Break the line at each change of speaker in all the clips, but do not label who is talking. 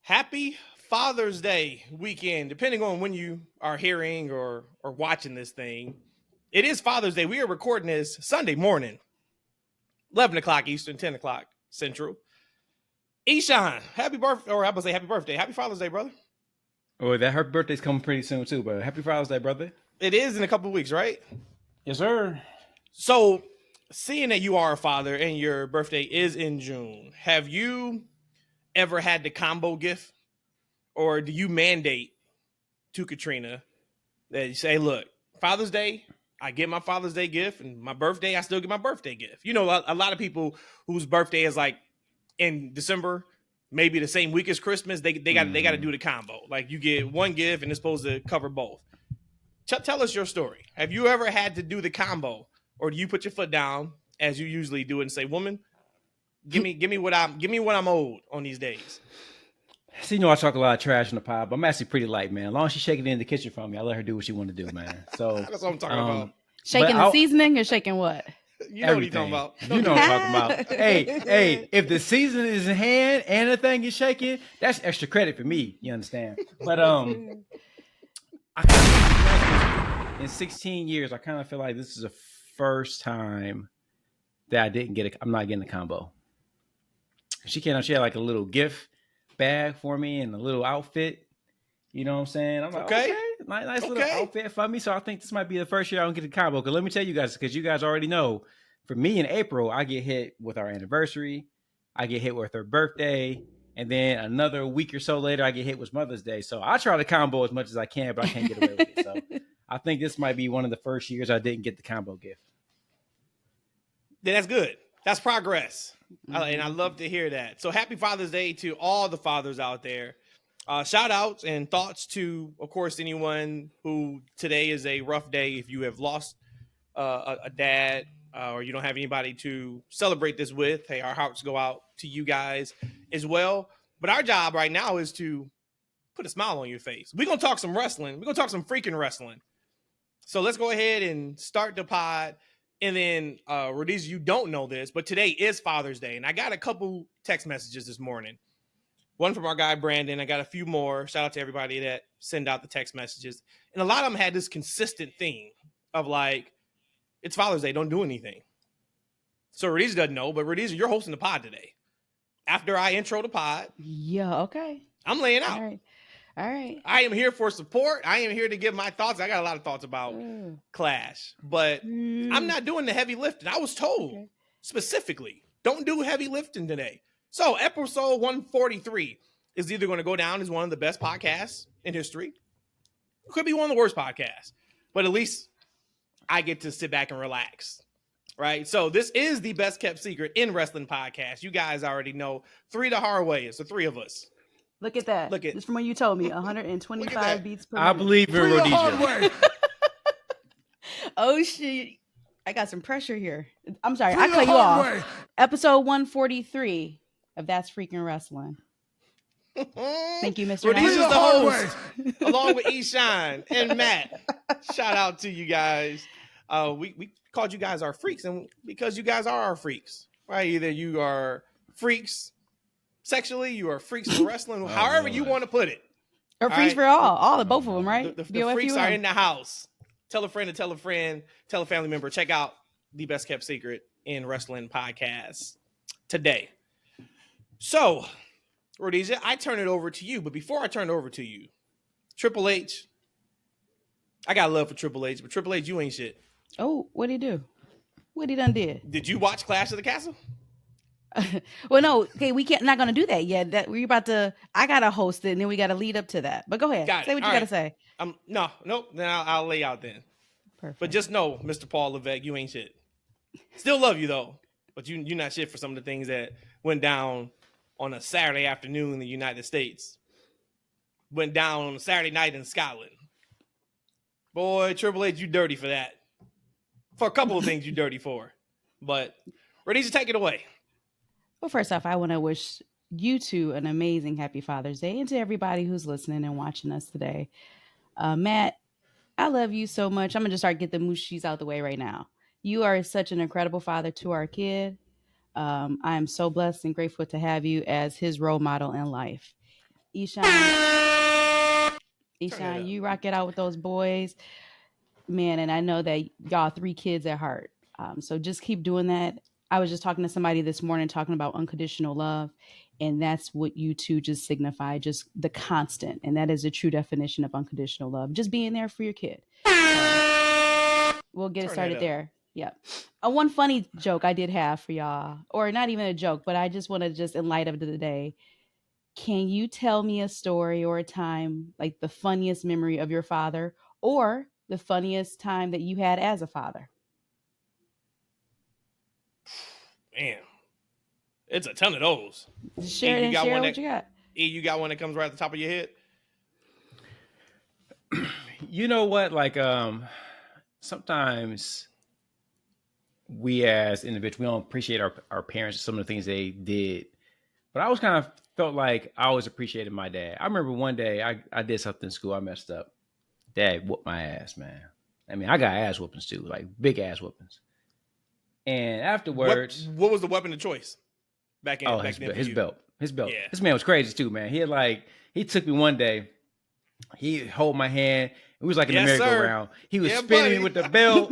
Happy Father's Day weekend, depending on when you are hearing or watching this thing. It is Father's Day. We are recording this Sunday morning, 11 o'clock Eastern, 10 o'clock Central. Eshawn, happy birthday, or I would say happy birthday. Happy Father's Day, brother.
Oh, that her birthday's coming pretty soon too, but happy Father's Day, brother.
It is in a couple of weeks, right?
Yes, sir.
So, seeing that you are a father and your birthday is in June, have you ever had the combo gift? Or do you mandate to Katrina that you say, look, Father's Day, I get my Father's Day gift, and my birthday, I still get my birthday gift. You know, a lot of people whose birthday is like in December, maybe the same week as Christmas, they got to do the combo. Like you get one gift and it's supposed to cover both. Tell us your story. Have you ever had to do the combo, or do you put your foot down as you usually do and say, "Woman, give me what I'm owed on these days"?
So, I talk a lot of trash in the pod, but I'm actually pretty light, man. As long as she's shaking it in the kitchen for me, I let her do what she want to do, man. So
That's what I'm talking about.
Shaking the seasoning or shaking what?
You know everything. What
you're talking about. You know what I'm talking about. Hey, if the season is in hand and the thing is shaking, that's extra credit for me. You understand? But in 16 years, I kind of feel like this is the first time that I'm not getting a combo. She had like a little gift bag for me and a little outfit. You know what I'm saying? I'm like, okay nice little outfit for me. So I think this might be the first year I don't get a combo. Because let me tell you guys, because you guys already know, for me in April, I get hit with our anniversary. I get hit with her birthday. And then another week or so later, I get hit with Mother's Day. So I try to combo as much as I can, but I can't get away with it. So I think this might be one of the first years I didn't get the combo gift.
Yeah, that's good. That's progress. Mm-hmm. And I love to hear that. So happy Father's Day to all the fathers out there. Shout outs and thoughts to, of course, anyone who today is a rough day. If you have lost a dad or you don't have anybody to celebrate this with, hey, our hearts go out to you guys as well. But our job right now is to put a smile on your face. We're going to talk some wrestling. We're going to talk some freaking wrestling. So let's go ahead and start the pod. And then, Rhodesia, you don't know this, but today is Father's Day. And I got a couple text messages this morning. One from our guy, Brandon. I got a few more. Shout out to everybody that send out the text messages. And a lot of them had this consistent theme of like, it's Father's Day, don't do anything. So Rhodesia doesn't know, but Rhodesia, you're hosting the pod today. After I intro the pod.
Yeah, okay.
I'm laying out.
All right.
I am here for support. I am here to give my thoughts. I got a lot of thoughts about Clash, but I'm not doing the heavy lifting. I was told specifically, don't do heavy lifting today. So episode 143 is either going to go down as one of the best podcasts in history. It could be one of the worst podcasts, but at least I get to sit back and relax, right? So this is the best kept secret in wrestling podcast. You guys already know 3 the hard way. It's the 3 of us.
Look at that. This is from when you told me 125 beats per minute.
I believe in Rhodesia.
Oh, shit. I got some pressure here. I'm sorry. I cut you off. Episode 143 of That's Freaking Wrestling. Thank you, Mr.
Rhodesia's the host, along with Eshawn and Matt. Shout out to you guys. We called you guys our freaks, and because you guys are our freaks, right? Either you are freaks sexually, you are freaks for wrestling, however you want to put it.
Or freaks for all of both of them, right?
The freaks are in the house. Tell a friend to tell a friend, tell a family member. Check out the best kept secret in wrestling podcast today. So, Rhodesia, I turn it over to you. But before I turn it over to you, Triple H, I got love for Triple H, but Triple H, you ain't shit.
Oh, what'd he do? What he done did?
Did you watch Clash of the Castle?
Well, no. Okay, not gonna do that yet. I gotta host it, and then we gotta lead up to that. But go ahead, say what you gotta say.
Nope. Then I'll lay out then.
Perfect.
But just know, Mr. Paul Levesque, you ain't shit. Still love you though, but you're not shit for some of the things that went down on a Saturday afternoon in the United States. Went down on a Saturday night in Scotland. Boy, Triple H, you dirty for that. For a couple of things you dirty for. But Rhodesia, take it away.
Well, first off, I want to wish you two an amazing happy Father's Day, and to everybody who's listening and watching us today. Matt, I love you so much. I'm going to just start get the mooshies out the way right now. You are such an incredible father to our kid. I am so blessed and grateful to have you as his role model in life. Ishan, you rock it out with those boys, man. And I know that y'all 3 kids at heart. So just keep doing that. I was just talking to somebody this morning talking about unconditional love, and that's what you two just signify, just the constant, and that is the true definition of unconditional love, just being there for your kid. So we'll get it started there. Yep. One funny joke I did have for y'all, or not even a joke, but I just want to just in light of the day. Can you tell me a story or a time, like the funniest memory of your father, or the funniest time that you had as a father?
Man, it's a ton of those.
Share it and share what you got.
You got one that comes right at the top of your head?
You know what? Like, sometimes we as individuals, we don't appreciate our parents, some of the things they did. But I always kind of felt like I always appreciated my dad. I remember one day I did something in school. I messed up. Dad whooped my ass, man. I mean, I got ass whoopings too, like big ass whoopings. And afterwards,
what was the weapon of choice back in?
His belt. His belt.
Yeah.
This man was crazy too, man. He took me one day. He hold my hand. It was like in the merry-go-round. He was spinning me with the belt.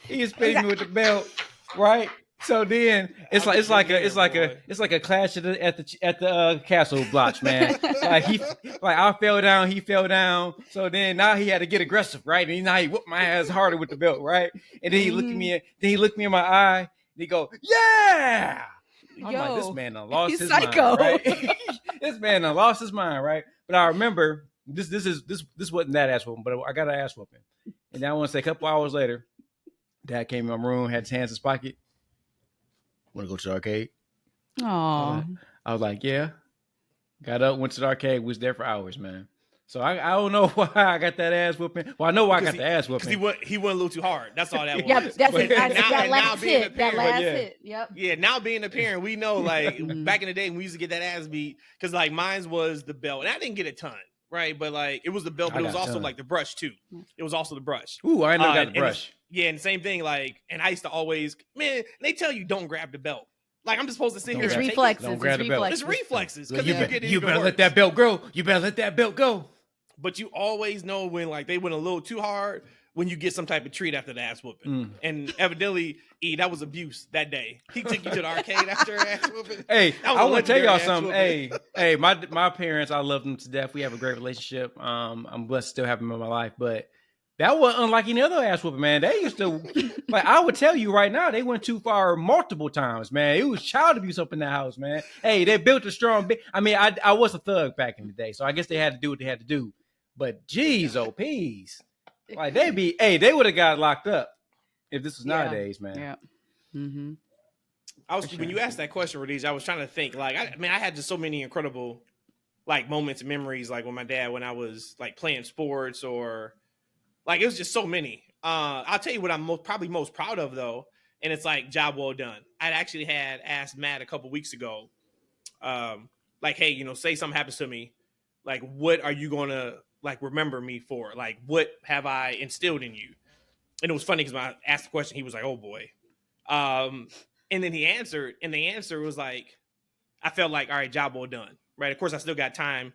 He was spinning me with the belt, right? So then it's like a clash at the castle blocks, man. I fell down, he fell down. So then now he had to get aggressive, right? And now he whooped my ass harder with the belt, right? And then he looked me in my eye, and he go, yeah. I'm like, this man done lost his mind, right? This man done lost his mind, right? But I remember this wasn't that ass whooping, but I got an ass whooping. And then I want to say a couple hours later, Dad came in my room, had his hands in his pocket. Want to go to the arcade?
Aww.
I was like, yeah. Got up, went to the arcade, was there for hours, man. So I don't know why I got that ass whooping. Well, I know why I got the ass whooping.
Because he went a little too hard. That's all that was.
Yeah, that's it. That last hit.
Yep. Yeah, now being a parent, we know, like, back in the day when we used to get that ass beat, because, like, mine was the belt. And I didn't get a ton, right? But, like, it was the belt, but it was also, like, the brush, too. It was also the brush.
Ooh, I know got the brush.
Yeah, and same thing, like, and I used to always, man, they tell you don't grab the belt. Like, I'm just supposed to sit here and
reflexes.
Don't grab the belt.
It's reflexes.
You better let that belt go. You better let that belt go.
But you always know when, like, they went a little too hard when you get some type of treat after the ass whooping. And evidently, that was abuse that day. He took you to the arcade after ass whooping.
Hey, I want to tell y'all something. Hey, my parents, I love them to death. We have a great relationship. I'm blessed to still have them in my life, but that wasn't unlike any other ass whooping, man. They used to, like, I would tell you right now, they went too far multiple times, man. It was child abuse up in that house, man. Hey, they built a strong, I mean, I was a thug back in the day, so I guess they had to do what they had to do. But geez, peas. Like, they would have got locked up if this was nowadays, man.
Yeah. Mm-hmm.
When you asked that question, Rhodesia, I was trying to think, like, I had just so many incredible, like, moments and memories, like, with my dad when I was, like, playing sports, or, like, it was just so many. I'll tell you what I'm probably most proud of, though, and it's, like, job well done. I actually had asked Matt a couple weeks ago, like, hey, you know, say something happens to me, like, what are you going to, like, remember me for? Like, what have I instilled in you? And it was funny because when I asked the question, he was like, oh, boy. And then he answered, and the answer was like, I felt like, all right, job well done, right? Of course, I still got time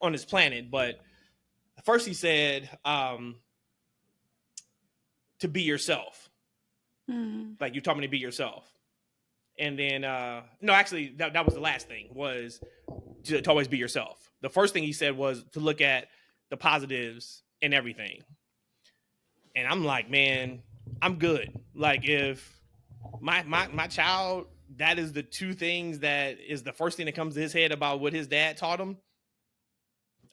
on this planet, but first he said, to be yourself. Like, you taught me to be yourself. And then, no, actually, that was the last thing, was to always be yourself. The first thing he said was to look at the positives in everything. And I'm like, man, I'm good. Like, if my child, that is the two things that is the first thing that comes to his head about what his dad taught him,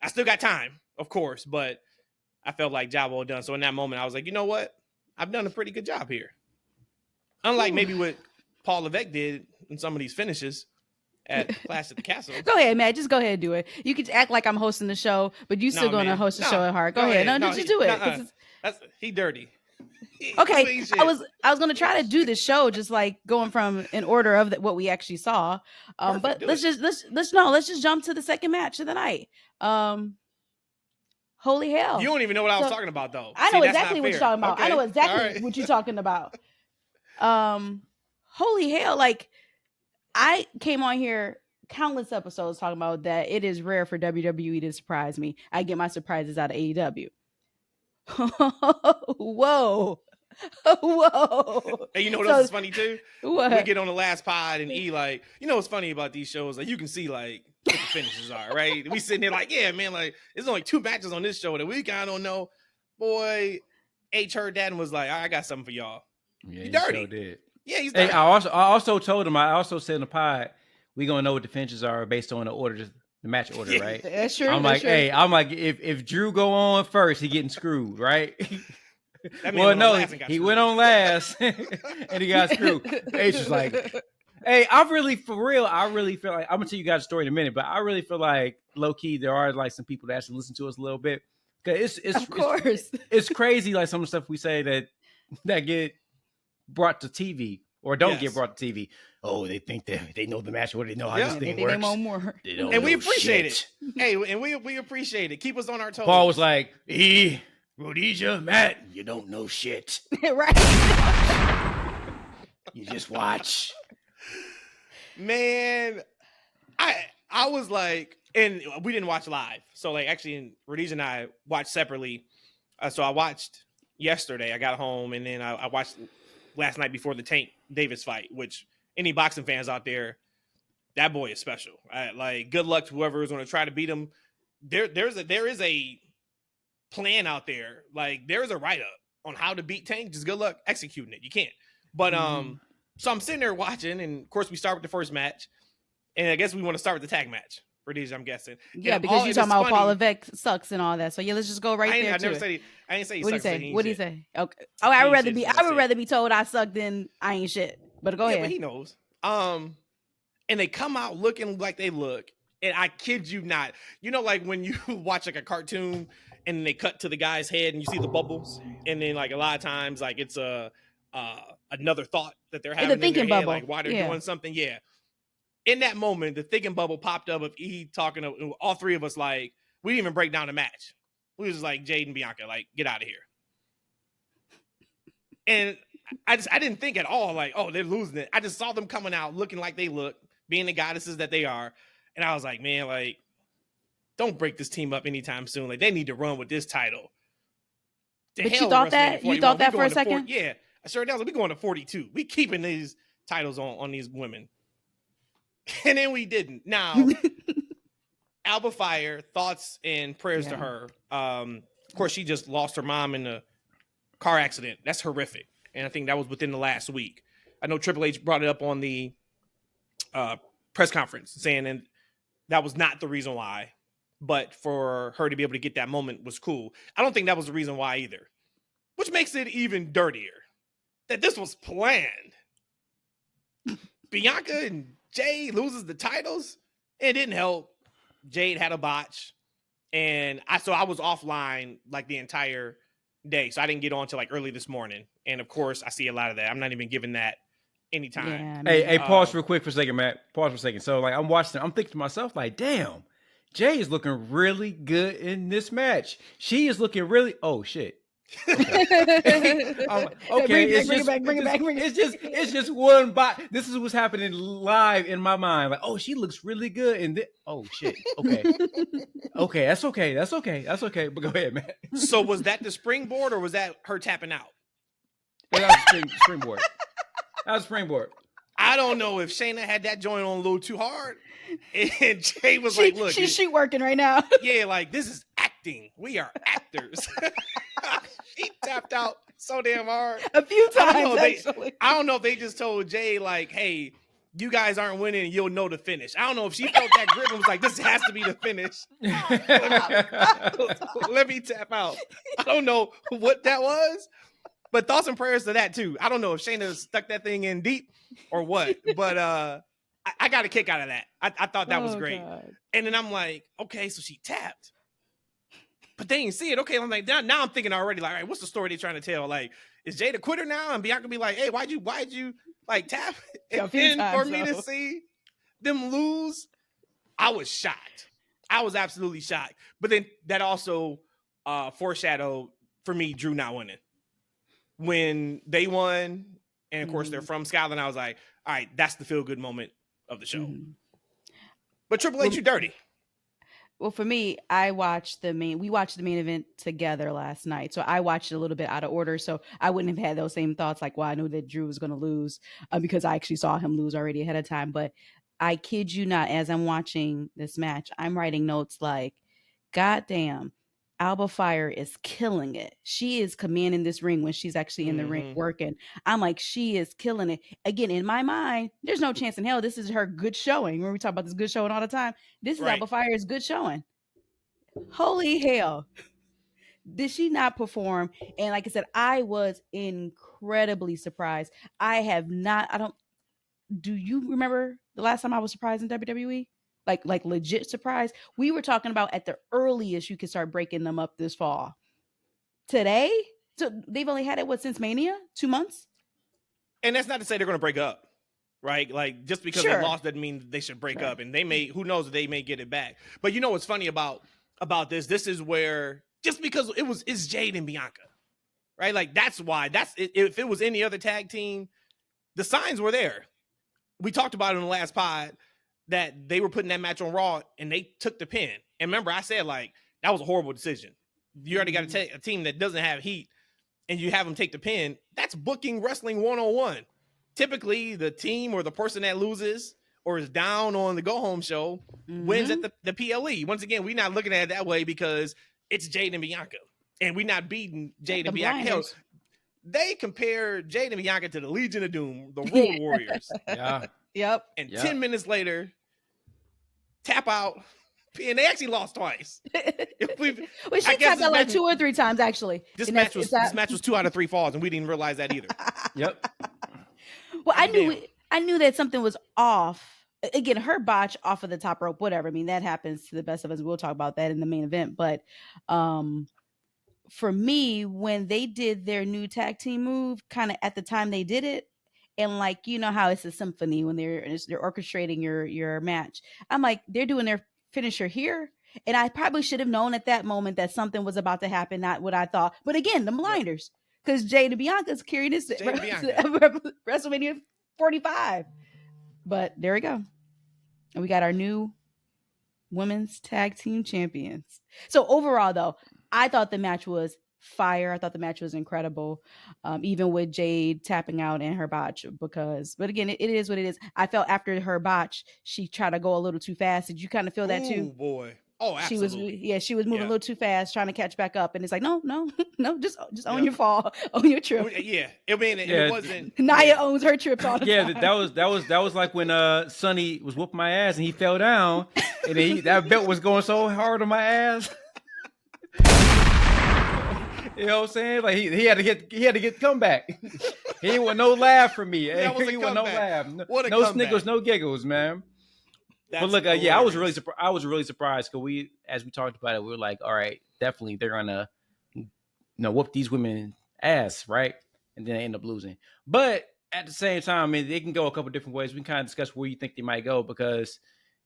I still got time, of course, but I felt like job well done. So in that moment, I was like, you know what? I've done a pretty good job here. Unlike maybe what Paul Levesque did in some of these finishes at Clash at the Castle.
Go ahead, Matt. Just go ahead and do it. You can act like I'm hosting the show, but you still going to host the show at heart. Go ahead. No, just do it.
He dirty.
Okay, I was going to try to do the show just like going from in order of what we actually saw. But let's just jump to the second match of the night. Holy hell!
You don't even know what I was talking about, though.
I know exactly what you're talking about. Okay. I know exactly what you're talking about. Holy hell! Like, I came on here countless episodes talking about that it is rare for WWE to surprise me. I get my surprises out of AEW. Whoa. Whoa.
And you know what else is funny too?
What?
We get on the last pod and like, you know what's funny about these shows? Like you can see like what the finishes are, right? We sitting there like, yeah, man, like there's only 2 matches on this show that we kind of don't know. Boy, H heard that and was like, I got something for y'all.
Yeah,
you dirty.
Sure did.
Yeah, he's dirty.
Hey, I also told him, I also said in the pod, we gonna know what the finishes are based on the order, the match order, right?
That's true.
I'm like, hey, if Drew go on first, he getting screwed, right? Well, no, he went on last and he got screwed. H was like, hey, I really feel like, I'm gonna tell you guys a story in a minute, but I really feel like low key there are like some people that actually listen to us a little bit. Cause it's crazy, like some of the stuff we say that get brought to TV or don't get brought to TV. Oh, they think they know the match, what they know how this thing works.
They don't
and we appreciate it. Hey, and we appreciate it. Keep us on our toes.
Paul was like, Rhodesia, Matt, you don't know shit.
Right.
You just watch.
Man, I was like, and we didn't watch live. So like actually Rhodesia and I watched separately. So I watched yesterday. I got home and then I watched last night before the Tank Davis fight, which any boxing fans out there, that boy is special. Like good luck to whoever is going to try to beat him. There is a plan out there. Like there is a write-up on how to beat Tank. Just good luck executing it. You can't. But so I'm sitting there watching, and of course we start with the first match, and I guess we want to start with the tag match. Rhodesia, I'm guessing.
Yeah, because you're talking about Paul Levesque sucks and all that. So yeah, let's just go right there. I didn't say
he
sucks. What did he say? Okay. Oh, I would rather be told I suck than I ain't shit. But go ahead.
But he knows. And they come out looking like they look, and I kid you not. You know, like when you watch like a cartoon and they cut to the guy's head and you see the bubbles, and then like a lot of times like it's another thought that they're having in their head, bubble. Like why they're doing something. Yeah. In that moment, the thinking bubble popped up of E talking to all 3 of us. Like we didn't even break down the match. We was just like Jade and Bianca, like get out of here. And I didn't think at all like, oh, they're losing it. I just saw them coming out looking like they look, being the goddesses that they are, and I was like, man, like don't break this team up anytime soon. Like they need to run with this title.
But you thought that? You thought that for a second?
Yeah, I sure did. We going to 42. We keeping these titles on these women. And then we didn't. Now, Alba Fire, thoughts and prayers to her. Of course, she just lost her mom in a car accident. That's horrific. And I think that was within the last week. I know Triple H brought it up on the press conference, saying that was not the reason why. But for her to be able to get that moment was cool. I don't think that was the reason why either. Which makes it even dirtier. That this was planned. Bianca and Jade loses the titles. It didn't help. Jade had a botch. And I was offline like the entire day. So I didn't get on till like early this morning. And of course, I see a lot of that. I'm not even giving that any time.
Yeah, hey, pause real quick for a second, Matt. Pause for a second. So like I'm watching, I'm thinking to myself, like, damn, Jay is looking really good in this match. She is looking really, oh shit. Okay,
bring it back.
It's just one bot. This is what's happening live in my mind. Like, oh, she looks really good in this. Oh shit. Okay. Okay, that's okay. But go ahead, man.
So was that the springboard or was that her tapping out?
That was springboard. That was springboard.
I don't know if Shayna had that joint on a little too hard. And Jay was like, look.
She working right now.
Yeah, like this is acting. We are actors. She tapped out so damn hard.
A few times, actually.
I don't know if they just told Jay, like, hey, you guys aren't winning and you'll know the finish. I don't know if she felt that grip and was like, this has to be the finish. Let me tap out. I don't know what that was, but thoughts and prayers to that too. I don't know if Shayna stuck that thing in deep or what, but I got a kick out of that. I thought that was great. God. And then I'm like, okay, so she tapped. But they didn't see it. Okay, I'm like, now I'm thinking already, like, all right, what's the story they trying to tell? Like, is Jade a quitter now? And Bianca be like, hey, why'd you like tap? And then for me to see them lose, I was shocked. I was absolutely shocked. But then that also foreshadowed for me Drew not winning. When they won, and of course they're from Scotland, I was like, all right, that's the feel-good moment of the show. But Triple H, you dirty.
Well, for me, we watched the main event together last night. So I watched it a little bit out of order. So I wouldn't have had those same thoughts like, well, I knew that Drew was going to lose because I actually saw him lose already ahead of time. But I kid you not, as I'm watching this match, I'm writing notes like, God damn, Alba Fire is killing it. She is commanding this ring when she's actually in the ring working. I'm like, she is killing it. Again, in my mind, there's no chance in hell this is her good showing. When we talk about this good showing all the time, this is Alba Fire's good showing. Holy hell. Did she not perform? And like I said, I was incredibly surprised. Do you remember the last time I was surprised in WWE? Like legit surprised. We were talking about at the earliest you could start breaking them up this fall. Today, so they've only had it since Mania? 2 months?
And that's not to say they're going to break up, right? Like just because they lost doesn't mean they should break up. And they may, who knows, they may get it back. But you know what's funny about this? This is where just because it's Jade and Bianca, right? Like that's why. If it was any other tag team, the signs were there. We talked about it in the last pod that they were putting that match on Raw and they took the pin. And remember, I said like that was a horrible decision. You already got to take a team that doesn't have heat and you have them take the pin. That's booking wrestling 101. Typically, the team or the person that loses or is down on the go home show wins at the PLE. Once again, we're not looking at it that way because it's Jade and Bianca, and we're not beating Jade and Bianca. Hell, they compare Jade and Bianca to the Legion of Doom, the Road Warriors.
Yeah.
Yep.
And 10 minutes later, tap out. And they actually lost twice.
She tapped out like 2 or 3 times, actually.
This match was 2 out of 3 falls, and we didn't realize that either.
Yep.
Well, I knew that something was off. Again, her botch off of the top rope, whatever. I mean, that happens to the best of us. We'll talk about that in the main event. But for me, when they did their new tag team move, kind of at the time they did it, and like, you know how it's a symphony when they're orchestrating your match. I'm like, they're doing their finisher here. And I probably should have known at that moment that something was about to happen, not what I thought. But again, the blinders. Because Jade and Bianca's carrying this WrestleMania 45. But there we go. And we got our new women's tag team champions. So overall, though, I thought the match was fire. I thought the match was incredible, even with Jade tapping out and her botch. But again, it is what it is. I felt after her botch, she tried to go a little too fast. Did you kind of feel that too?
Oh boy! Oh, absolutely.
She was moving a little too fast, trying to catch back up. And it's like, no, just own your fall, own your trip.
Yeah, it wasn't.
Nia owns her trips all the time.
that was like when Sonny was whooping my ass and he fell down, and then that belt was going so hard on my ass. You know what I'm saying? Like he had to get comeback. He didn't want no laugh from me. He want no laugh. No snickers, no giggles, man. But look, I was really surprised because as we talked about it, we were like, all right, definitely they're gonna, whoop these women ass, right? And then they end up losing. But at the same time, I mean, they can go a couple different ways. We can kind of discuss where you think they might go because,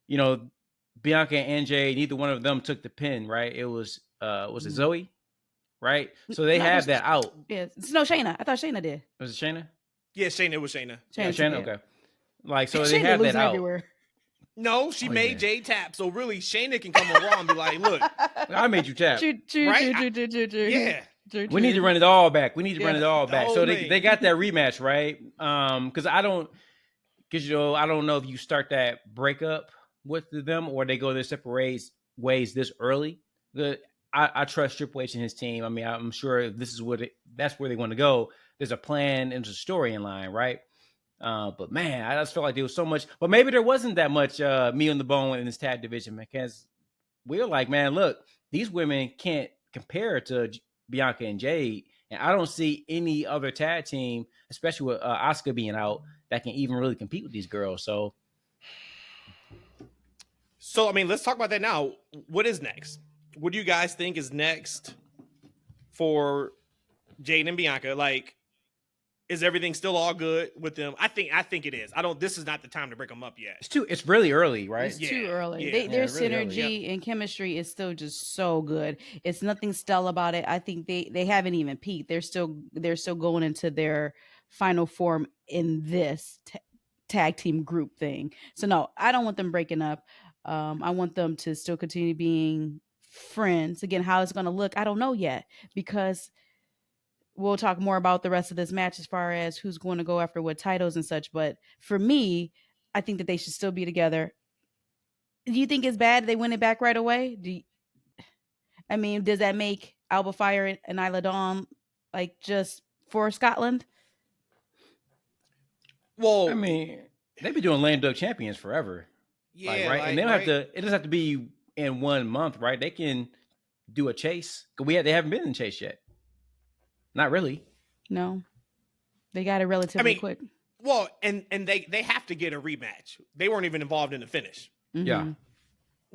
Bianca and NJ, neither one of them took the pin, right? It was it Zoe? Right, so they have that out.
Yeah, no, Shayna. I thought Shayna did.
Was it Shayna?
Yeah, Shayna. It was Shayna.
Shayna. Okay. Like so, they have that out. Everywhere.
No, she made Jade tap. So really, Shayna can come on Raw and be like, "Look,
I made you tap."
Yeah.
We need to run it all back. So they got that rematch, right? Because I don't know if you start that breakup with them or they go their separate ways this early. I trust Triple H and his team. I mean, I'm sure this is that's where they want to go. There's a plan and there's a story in line, right? But man, I just felt like there was so much. But maybe there wasn't that much meat on the bone in this tag division because we're like, man, look, these women can't compare to Bianca and Jade, and I don't see any other tag team, especially with Asuka being out, that can even really compete with these girls. So
I mean, let's talk about that now. What is next? What do you guys think is next for Jade and Bianca? Like, is everything still all good with them? I think it is. This is not the time to break them up yet.
It's really early, right?
It's too early. Their synergy and chemistry is still just so good. It's nothing stellar about it. I think they haven't even peaked. They're still going into their final form in this tag team group thing. So no, I don't want them breaking up. I want them to still continue being friends. Again, how it's going to look, I don't know yet, because we'll talk more about the rest of this match as far as who's going to go after what titles and such. But for me, I think that they should still be together. Do you think it's bad they win it back right away? I mean, does that make Alba Fire and Isla Dawn like just for Scotland?
Well,
I mean, they've been doing lame duck champions forever, like,
yeah,
right? And they
like
don't have
right.
to. It doesn't have to be in 1 month, right? They can do a chase. They haven't been in chase yet. Not really.
No, they got it
I
relatively
mean,
quick.
well, and they have to get a rematch. They weren't even involved in the finish,
Yeah.
Mm-hmm.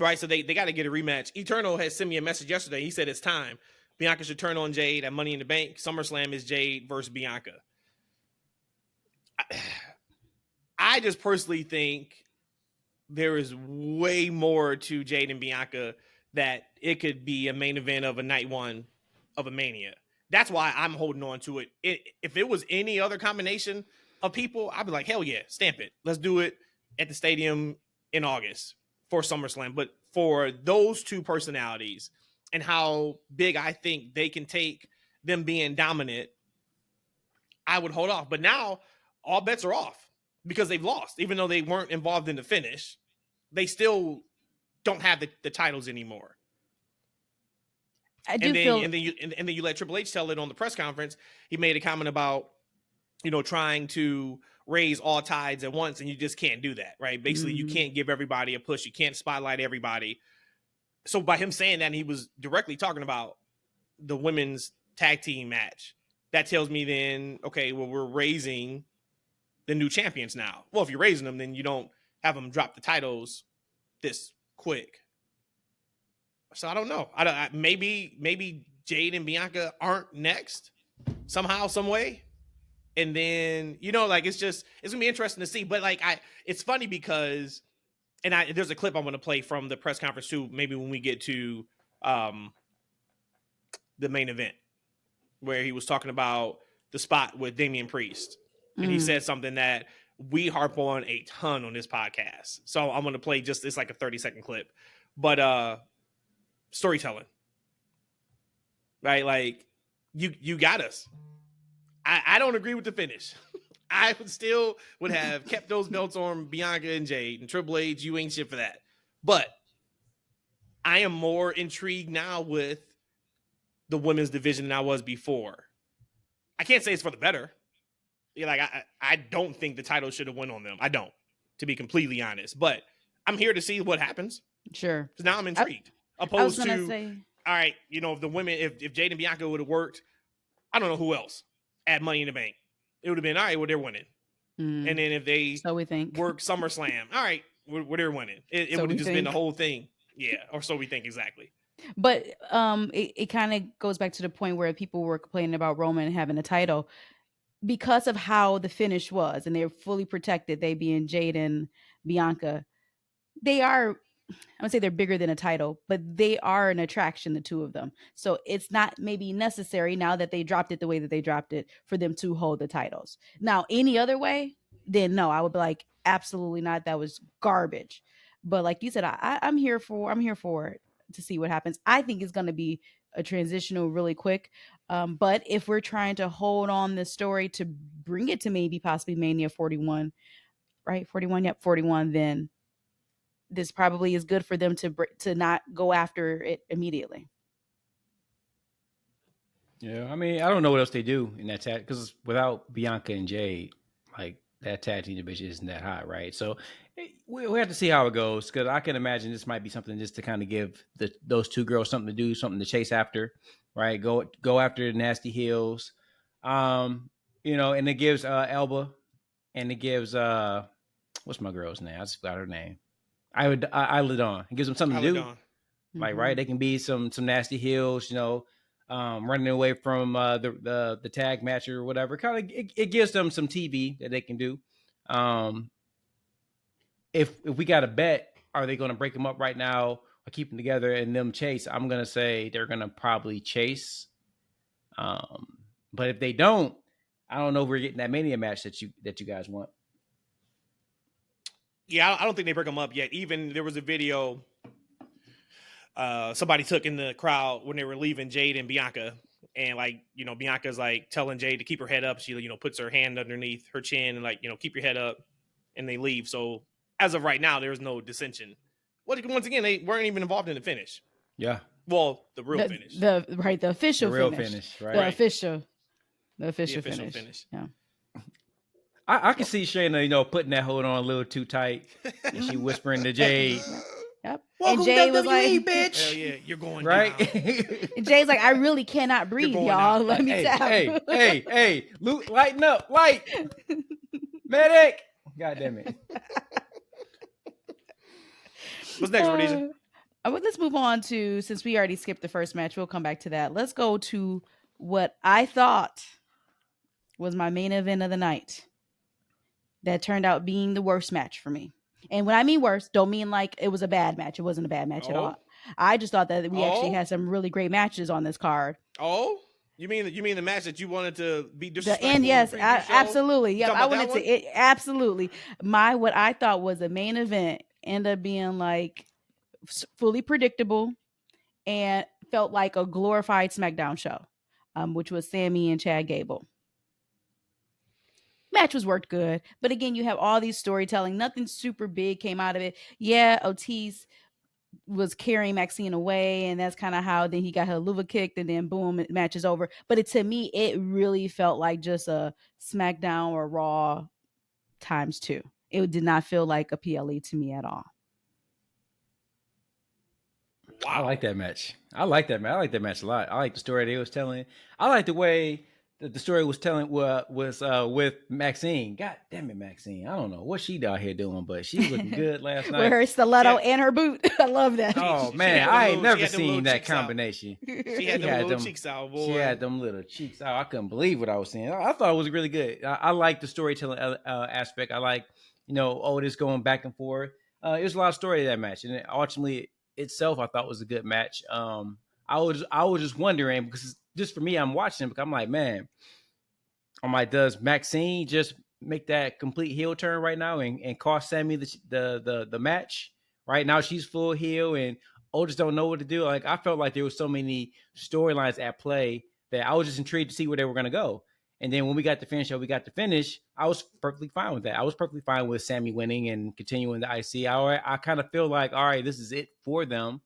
right? So they got to get a rematch. Eternal had sent me a message yesterday. He said it's time. Bianca should turn on Jade at Money in the Bank. SummerSlam is Jade versus Bianca. I just personally think there is way more to Jade and Bianca that it could be a main event of a night one of a Mania. That's why I'm holding on to it. If it was any other combination of people, I'd be like, hell yeah, stamp it. Let's do it at the stadium in August for SummerSlam. But for those two personalities and how big I think they can take them being dominant, I would hold off. But now all bets are off because they've lost. Even though they weren't involved in the finish, they still don't have the titles anymore.
I do
And then
feel
and then you let Triple H tell it on the press conference. He made a comment about, trying to raise all tides at once, and you just can't do that, right? Basically, you can't give everybody a push. You can't spotlight everybody. So by him saying that, he was directly talking about the women's tag team match. That tells me then, okay, well, we're raising the new champions now. Well, if you're raising them, then you don't have them drop the titles this quick. So I don't know. Maybe Jade and Bianca aren't next somehow, some way. And then, like it's gonna be interesting to see. But like it's funny because there's a clip I'm gonna play from the press conference too, maybe when we get to the main event, where he was talking about the spot with Damian Priest. And he said something that we harp on a ton on this podcast. So I'm gonna play it's like a 30-second clip. But storytelling. Right? Like you got us. I don't agree with the finish. I would have kept those belts on Bianca and Jade and Triple H. You ain't shit for that. But I am more intrigued now with the women's division than I was before. I can't say it's for the better. Like I don't think the title should have went on them. I don't, to be completely honest. But I'm here to see what happens.
sure.
Because now I'm intrigued.
I was
Opposed
gonna
to,
say,
all right, if the women, if Jade and Bianca would have worked, I don't know who else at Money in the Bank. It would have been, all right, well, they're winning. And then if they
so we think.
work SummerSlam, all right, well, they're winning. It
So
would
we
have just been the
think.
whole thing. Yeah, or so we think exactly.
But it kind of goes back to the point where people were complaining about Roman having a title because of how the finish was, and they're fully protected. They being Jade and Bianca, they are. I would say they're bigger than a title, but they are an attraction, the two of them. So it's not maybe necessary now that they dropped it the way that they dropped it for them to hold the titles. Now, any other way, then no, I would be like, absolutely not. That was garbage. But like you said, I'm here for it to see what happens. I think it's going to be a transitional really quick. But if we're trying to hold on this story to bring it to maybe possibly Mania 41, right? 41, yep, 41, then this probably is good for them to not go after it immediately.
Yeah, I mean, I don't know what else they do in that tag because without Bianca and Jade, like that tag team division isn't that high, right? So we have to see how it goes because I can imagine this might be something just to kind of give those two girls something to do, something to chase after, right? Go after the nasty heels, and it gives Elba and it gives what's my girl's name? I just forgot her name. I lit on. It gives them something to do.
Dawn.
Like, right, they can be some nasty heels, running away from the tag match or whatever. Kind of, it gives them some TV that they can do. If we got a bet, are they going to break them up right now or keep them together and them chase? I'm going to say they're going to probably chase. But if they don't, I don't know if we're getting that Mania match that you guys want.
Yeah, I don't think they break them up yet. Even there was a video somebody took in the crowd when they were leaving Jade and Bianca. And like, Bianca's like telling Jade to keep her head up. She, puts her hand underneath her chin and like, keep your head up, and they leave. So as of right now, there's no dissension. Once again, they weren't even involved in the finish.
Yeah.
Well, the real finish.
The official
The real
finish.
right?
The official
finish.
finish. Yeah.
I can see Shayna, putting that hold on a little too tight, and she whispering to Jade.
Yep.
Welcome
and Jay
to
was
WWE,
like,
bitch.
Hell yeah, you're going
right?
down.
And Jay's like, I really cannot breathe,
going
y'all.
down.
Let me tap.
Hey, Luke, lighten up, light, medic. God damn it.
What's next, Rhodesia?
Let's move on to, since we already skipped the first match, we'll come back to that. Let's go to what I thought was my main event of the night. That turned out being the worst match for me. And when I mean worse, don't mean like it was a bad match. It wasn't a bad match at all. I just thought that we actually had some really great matches on this card.
Oh, you mean the match that you wanted to be disrespectful?
The end, yes, absolutely. Yeah, I wanted
to.
Absolutely. What I thought was a main event ended up being like fully predictable and felt like a glorified SmackDown show, which was Sammy and Chad Gable. Match was worked good, but again, you have all these storytelling. Nothing super big came out of it. Yeah, Otis was carrying Maxine away, and that's kind of how then he got her liver kicked, and then boom, match is over. But to me, it really felt like just a SmackDown or Raw times 2. It did not feel like a PLE to me at all.
Wow. I like that match. I like that match a lot. I like the story they was telling. I like the way the story was telling was with Maxine. God damn it, Maxine. I don't know what she out here doing, but she was looking good last night.
With her stiletto and her boot. I love that.
Oh, man. I ain't never seen that combination.
She had them little cheeks out, boy.
She had them little cheeks out. I couldn't believe what I was seeing. I thought it was really good. I like the storytelling aspect. I like, Otis going back and forth. It was a lot of story in that match. And ultimately itself, I thought was a good match. I was just wondering, because just for me, I'm watching it because I'm like, man, does Maxine just make that complete heel turn right now and cost Sammy the match? Right now she's full heel and Otis don't know what to do. Like, I felt like there was so many storylines at play that I was just intrigued to see where they were going to go. And then when we got the finish, I was perfectly fine with that. I was perfectly fine with Sammy winning and continuing the IC. I kind of feel like, all right, this is it for them,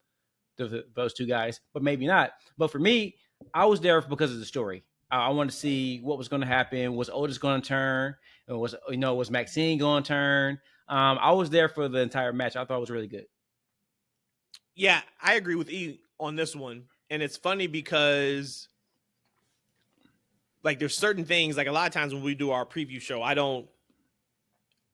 those two guys, but maybe not. But for me, I was there because of the story. I wanted to see what was going to happen. Was Otis going to turn? Was Maxine going to turn? I was there for the entire match. I thought it was really good.
Yeah, I agree with E on this one. And it's funny because like there's certain things, like a lot of times when we do our preview show,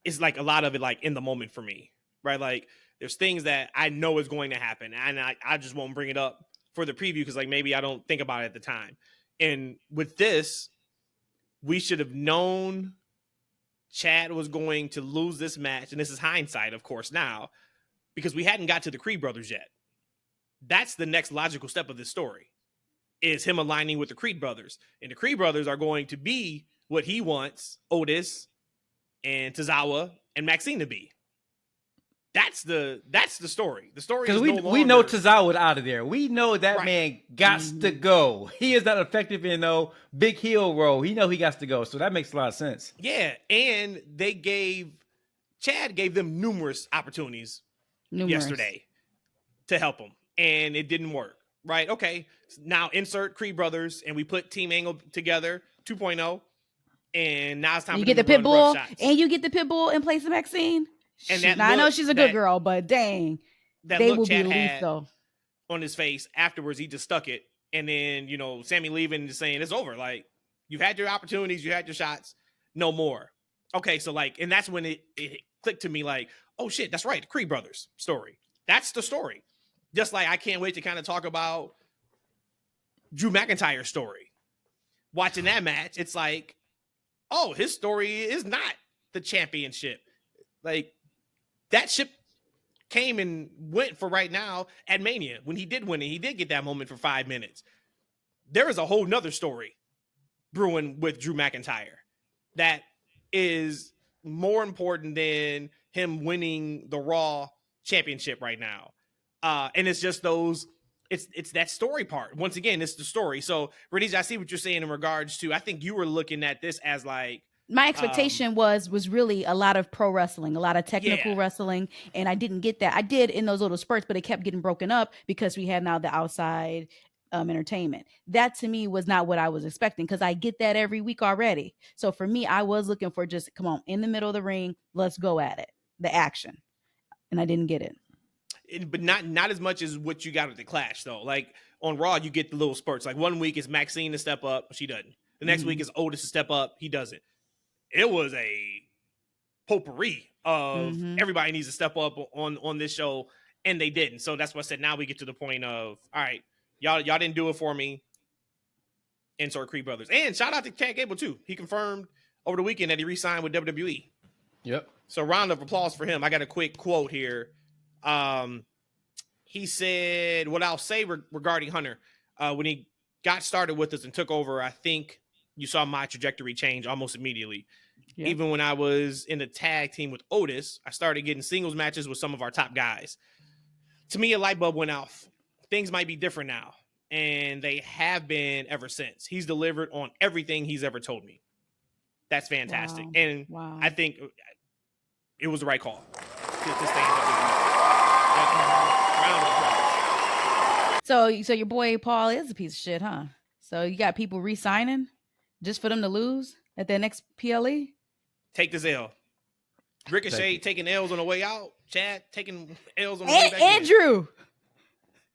it's like a lot of it like in the moment for me, right? Like there's things that I know is going to happen and I just won't bring it up for the preview because like maybe I don't think about it at the time. And with this, we should have known Chad was going to lose this match. And this is hindsight, of course, now, because we hadn't got to the Creed brothers yet. That's the next logical step of this story, is him aligning with the Creed brothers. And the Creed brothers are going to be what he wants Otis and Tozawa and Maxine to be. That's the story. The story is
we know Tozawa's out of there. We know that man got to go. He is not effective in no big heel role. He got to go. So that makes a lot of sense.
Yeah, and Chad gave them numerous opportunities yesterday to help him, and it didn't work. Right? Okay. Now insert Creed brothers, and we put Team Angle together 2.0, and now it's time.
You get the pit bull, and you get the pit bull in place of Maxine. And I know she's a good girl, but dang, they will be lethal.
On his face afterwards, he just stuck it, and then Sammy leaving and saying it's over. Like, you've had your opportunities, you had your shots, no more. Okay, so like, and that's when it clicked to me, like, oh shit, that's right, the Creed brothers story. That's the story. Just like I can't wait to kind of talk about Drew McIntyre's story. Watching that match, it's like, oh, his story is not the championship. Like, that ship came and went for right now at Mania. When he did win it, he did get that moment for 5 minutes. There is a whole nother story brewing with Drew McIntyre that is more important than him winning the Raw championship right now. And it's just those, it's that story part. Once again, it's the story. So, Radija, I see what you're saying in regards to, I think you were looking at this as like,
my expectation was really a lot of pro wrestling, a lot of technical wrestling, and I didn't get that. I did in those little spurts, but it kept getting broken up because we had now the outside entertainment. That to me was not what I was expecting, because I get that every week already. So for me, I was looking for just, come on, in the middle of the ring, let's go at it, the action, and I didn't get it.
But not as much as what you got at the Clash though. Like on Raw, you get the little spurts. Like one week is Maxine to step up, she doesn't. The next week is Otis to step up, he doesn't. It was a potpourri of everybody needs to step up on this show, and they didn't. So that's what I said. Now we get to the point of, all right, y'all didn't do it for me. Insert Creed Brothers. And shout out to Chad Gable too. He confirmed over the weekend that he re-signed with WWE.
Yep.
So round of applause for him. I got a quick quote here. He said, what I'll say regarding Hunter, when he got started with us and took over, I think you saw my trajectory change almost immediately. Yeah. Even when I was in the tag team with Otis, I started getting singles matches with some of our top guys. To me, a light bulb went off. Things might be different now, and they have been ever since. He's delivered on everything he's ever told me. That's fantastic. Wow. And I think it was the right call to stand up.
So your boy Paul is a piece of shit, huh? So you got people re-signing just for them to lose at their next PLE?
Take this L. Ricochet taking L's on the way out. Chad taking L's on the way back in.
And Drew.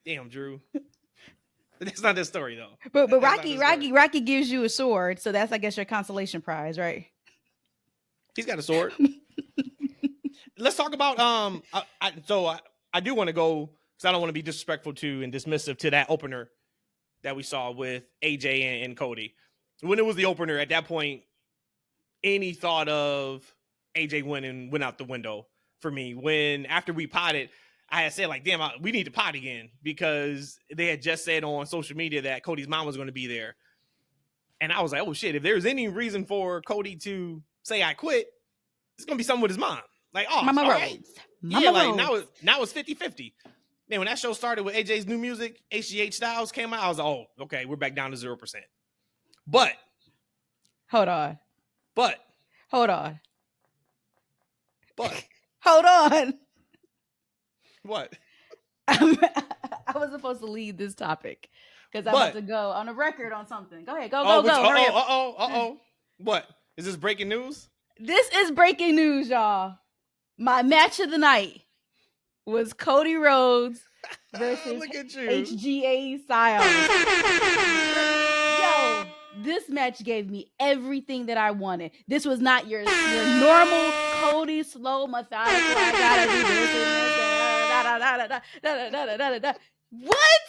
Damn, Drew. That's not the story, though.
But Rocky gives you a sword, so that's, I guess, your consolation prize, right?
He's got a sword. Let's talk about I do want to go, because I don't want to be disrespectful to and dismissive to that opener that we saw with AJ and Cody. When it was the opener, at that point, any thought of AJ winning went out the window for me. When after we potted, I had said, like, damn, we need to pot again, because they had just said on social media that Cody's mom was going to be there. And I was like, oh shit, if there's any reason for Cody to say I quit, it's going to be something with his mom. Like, oh,
Mama Rose.
Right.
Mama
like
Rose.
now it's 50-50. Man, when that show started with AJ's new music, HGH Styles came out, I was like, oh, okay, we're back down to 0%. But
hold on. But what? I was supposed to lead this topic because I'm about to go on a record on something. Go ahead. Go. Hurry up.
What? Is this breaking news?
This is breaking news, y'all. My match of the night was Cody Rhodes versus HGA Styles. Yo, this match gave me everything that I wanted. This was not your normal Cody slow methodical. I gotta do this. What?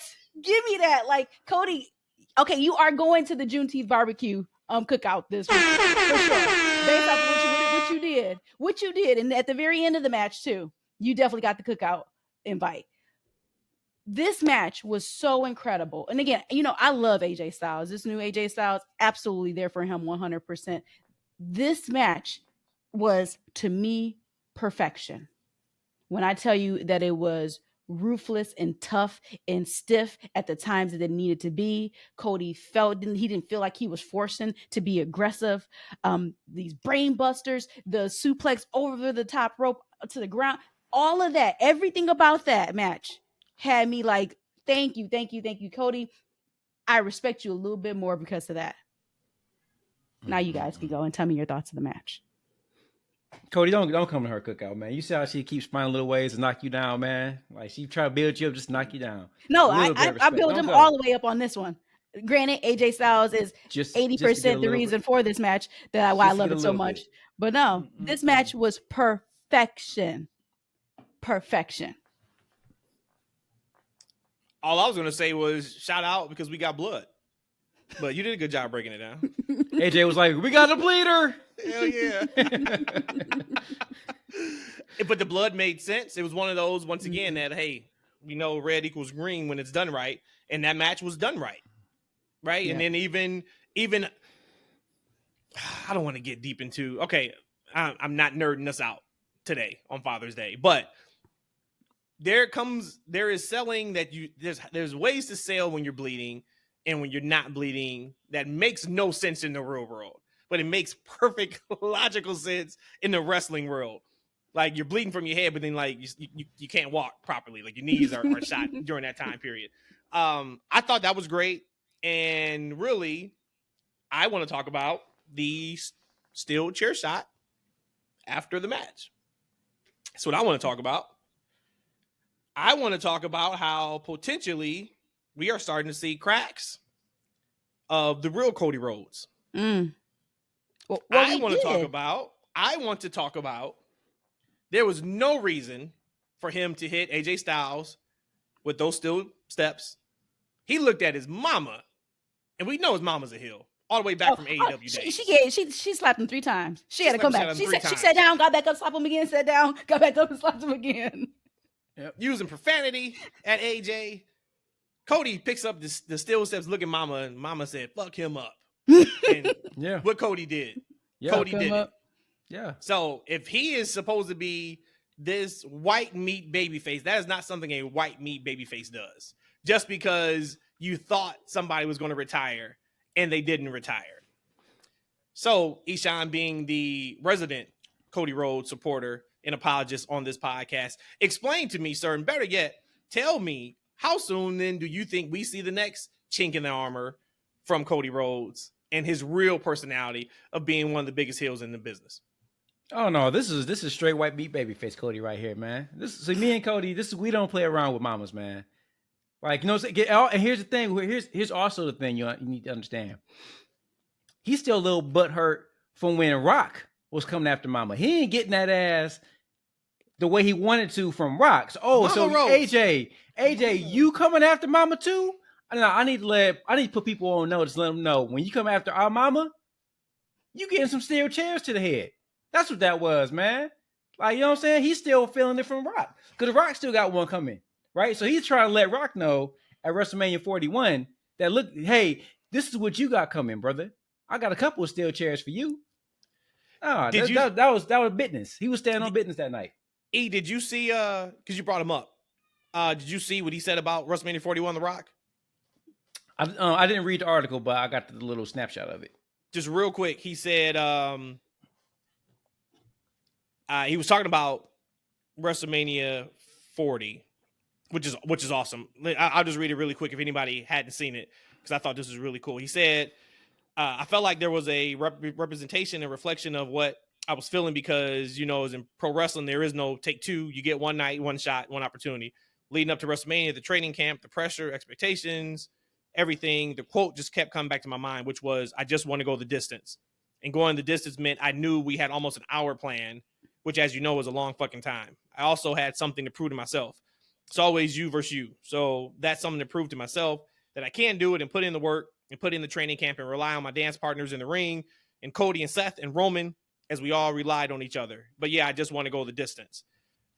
Give me that. Like, Cody, okay, you are going to the Juneteenth barbecue cookout this week for sure. Based off of what you did, and at the very end of the match too, you definitely got the cookout invite. This match was so incredible. And again, I love AJ Styles. This new AJ Styles, absolutely there for him 100%. This match was, to me, perfection. When I tell you that it was ruthless and tough and stiff at the times that it needed to be. Cody didn't feel like he was forcing to be aggressive. These brain busters, the suplex over the top rope to the ground, all of that, everything about that match had me like, thank you, Cody. I respect you a little bit more because of that. Now you guys can go and tell me your thoughts of the match.
Cody, don't come to her cookout, man. You see how she keeps finding little ways to knock you down, man. Like, she try to build you up, just knock you down.
No, I build him all the way up on this one. Granted, AJ Styles is just 80% the reason for this match, why I love it so much. But no, this match was perfection. Perfection.
All I was going to say was shout out because we got blood. But you did a good job breaking it down.
AJ was like, we got a bleeder.
Hell yeah. But the blood made sense. It was one of those, once again, that, hey, we know red equals green when it's done right. And that match was done right. Right? Yeah. And then even I don't want to get deep into, okay, I'm not nerding us out. today on Father's Day. But there is selling that there's ways to sell when you're bleeding and when you're not bleeding that makes no sense in the real world, but it makes perfect logical sense in the wrestling world. Like you're bleeding from your head, but then like you can't walk properly. Like your knees are shot during that time period. I thought that was great. And really, I want to talk about the steel chair shot after the match. That's what I want to talk about. I want to talk about how potentially we are starting to see cracks of the real Cody Rhodes.
Well,
I want to talk about there was no reason for him to hit AJ Styles with those steel steps. He looked at his mama, and we know his mama's a heel all the way back from AEW days.
She slapped him 3 times. She had to come back. She sat down, got back up, slapped him again, sat down, got back up and slapped him again.
Yep. Using profanity at AJ. Cody picks up the steel steps, look at mama, and mama said, fuck him up. And what Cody did. Cody did it.
Yeah.
So if he is supposed to be this white meat babyface, that is not something a white meat babyface does. Just because you thought somebody was going to retire and they didn't retire. So Ishan, being the resident Cody Rhodes supporter and apologist on this podcast, explain to me, sir, and better yet, tell me, how soon then do you think we see the next chink in the armor from Cody Rhodes and his real personality of being one of the biggest heels in the business?
Oh no, this is straight white meat babyface Cody right here, man. Me and Cody, we don't play around with mamas, man. Like, you know, and here's the thing. Here's also the thing you need to understand. He's still a little butthurt from when Rock was coming after Mama. He ain't getting that ass the way he wanted to from Rock. So AJ, you coming after Mama too? I need to put people on notice. Let them know when you come after our Mama, you getting some steel chairs to the head. That's what that was, man. Like, you know what I'm saying? He's still feeling it from Rock because Rock still got one coming. Right, so he's trying to let Rock know at WrestleMania 41 that look, hey, this is what you got coming, brother. I got a couple of steel chairs for you. That was business. He was standing on business that night.
E, did you see? Because you brought him up. Did you see what he said about WrestleMania 41, The Rock?
I didn't read the article, but I got the little snapshot of it.
Just real quick, he said he was talking about WrestleMania 40. Which is awesome. I'll just read it really quick if anybody hadn't seen it, because I thought this was really cool. He said, I felt like there was a representation and reflection of what I was feeling because, you know, as in pro wrestling, there is no take two. You get one night, one shot, one opportunity. Leading up to WrestleMania, the training camp, the pressure, expectations, everything. The quote just kept coming back to my mind, which was, I just want to go the distance. And going the distance meant I knew we had almost an hour plan, which, as you know, is a long fucking time. I also had something to prove to myself. It's always you versus you. So that's something to prove to myself that I can do it and put in the work and put in the training camp and rely on my dance partners in the ring and Cody and Seth and Roman as we all relied on each other. But yeah, I just want to go the distance.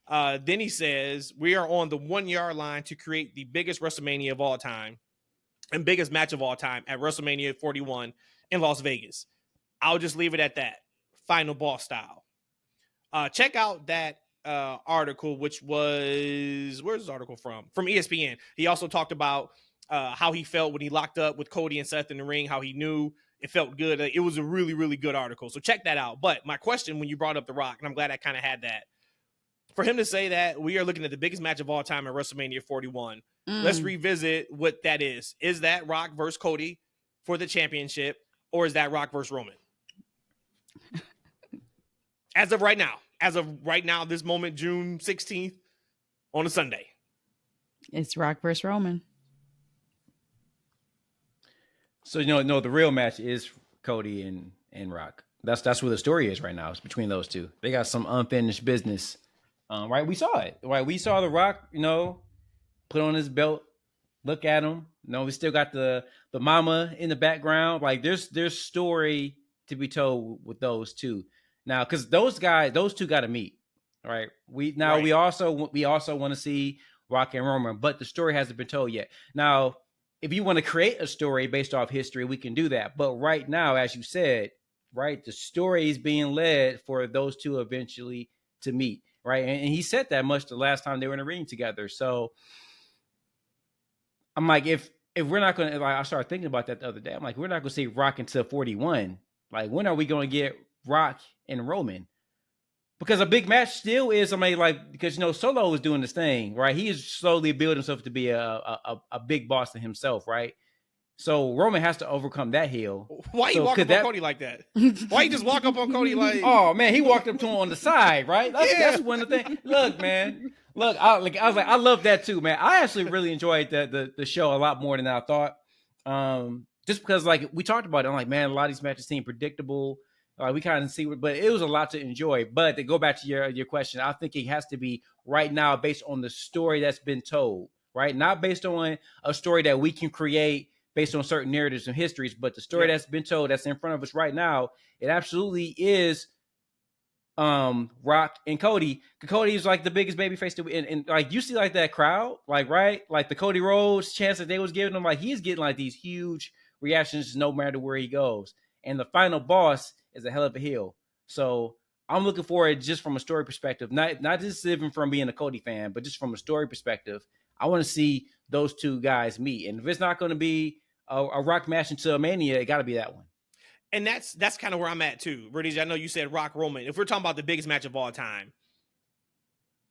Then he says, we are on the 1 yard line to create the biggest WrestleMania of all time and biggest match of all time at WrestleMania 41 in Las Vegas. I'll just leave it at that. Final boss style. Check out that article, which was, where's this article from ESPN. He also talked about how he felt when he locked up with Cody and Seth in the ring, how he knew it felt good. It was a really, really good article. So check that out. But my question, when you brought up The Rock, and I'm glad I kind of had that, for him to say that we are looking at the biggest match of all time at WrestleMania 41, let's revisit what that is. Is that Rock versus Cody for the championship, or is that Rock versus Roman? As of right now, this moment, June 16th, on a Sunday.
It's Rock versus Roman.
So, no, the real match is Cody and Rock. That's where the story is right now. It's between those two. They got some unfinished business. Right? We saw it. Right? We saw The Rock, put on his belt, look at him. We still got the mama in the background. Like, there's story to be told with those two. Now, because those two got to meet, right? We also want to see Rock and Roman, but the story hasn't been told yet. Now, if you want to create a story based off history, we can do that. But right now, as you said, right, the story is being led for those two eventually to meet, right? And he said that much the last time they were in the ring together. So I'm like, if we're not going to, like, I started thinking about that the other day. I'm like, we're not going to see Rock until 41. Like, when are we going to get Rock and Roman? Because a big match still is somebody like, because, Solo is doing this thing, right? He is slowly building himself to be a big boss to himself, right? So Roman has to overcome that hill.
Why you walk up on Cody like that? Why you just walk up on Cody like?
Oh man, he walked up to him on the side, right? That's one of the things. Look, man. Look, I was like, I love that too, man. I actually really enjoyed the show a lot more than I thought. Just because, like, we talked about it, I'm like, man, a lot of these matches seem predictable. We kind of see, but it was a lot to enjoy. But to go back to your question, I think it has to be right now based on the story that's been told, right? Not based on a story that we can create based on certain narratives and histories, but the story that's been told, that's in front of us right now, it absolutely is Rock and Cody. Cody is like the biggest babyface and like you see like that crowd, like, right, like the Cody Rhodes chance that they was giving him, like he's getting like these huge reactions no matter where he goes. And the final boss is a hell of a heel. So I'm looking forward, just from a story perspective, not just even from being a Cody fan, but just from a story perspective. I want to see those two guys meet. And if it's not going to be a Rock match until Mania, it got to be that one.
And that's kind of where I'm at too. British, I know you said Rock Roman. If we're talking about the biggest match of all time,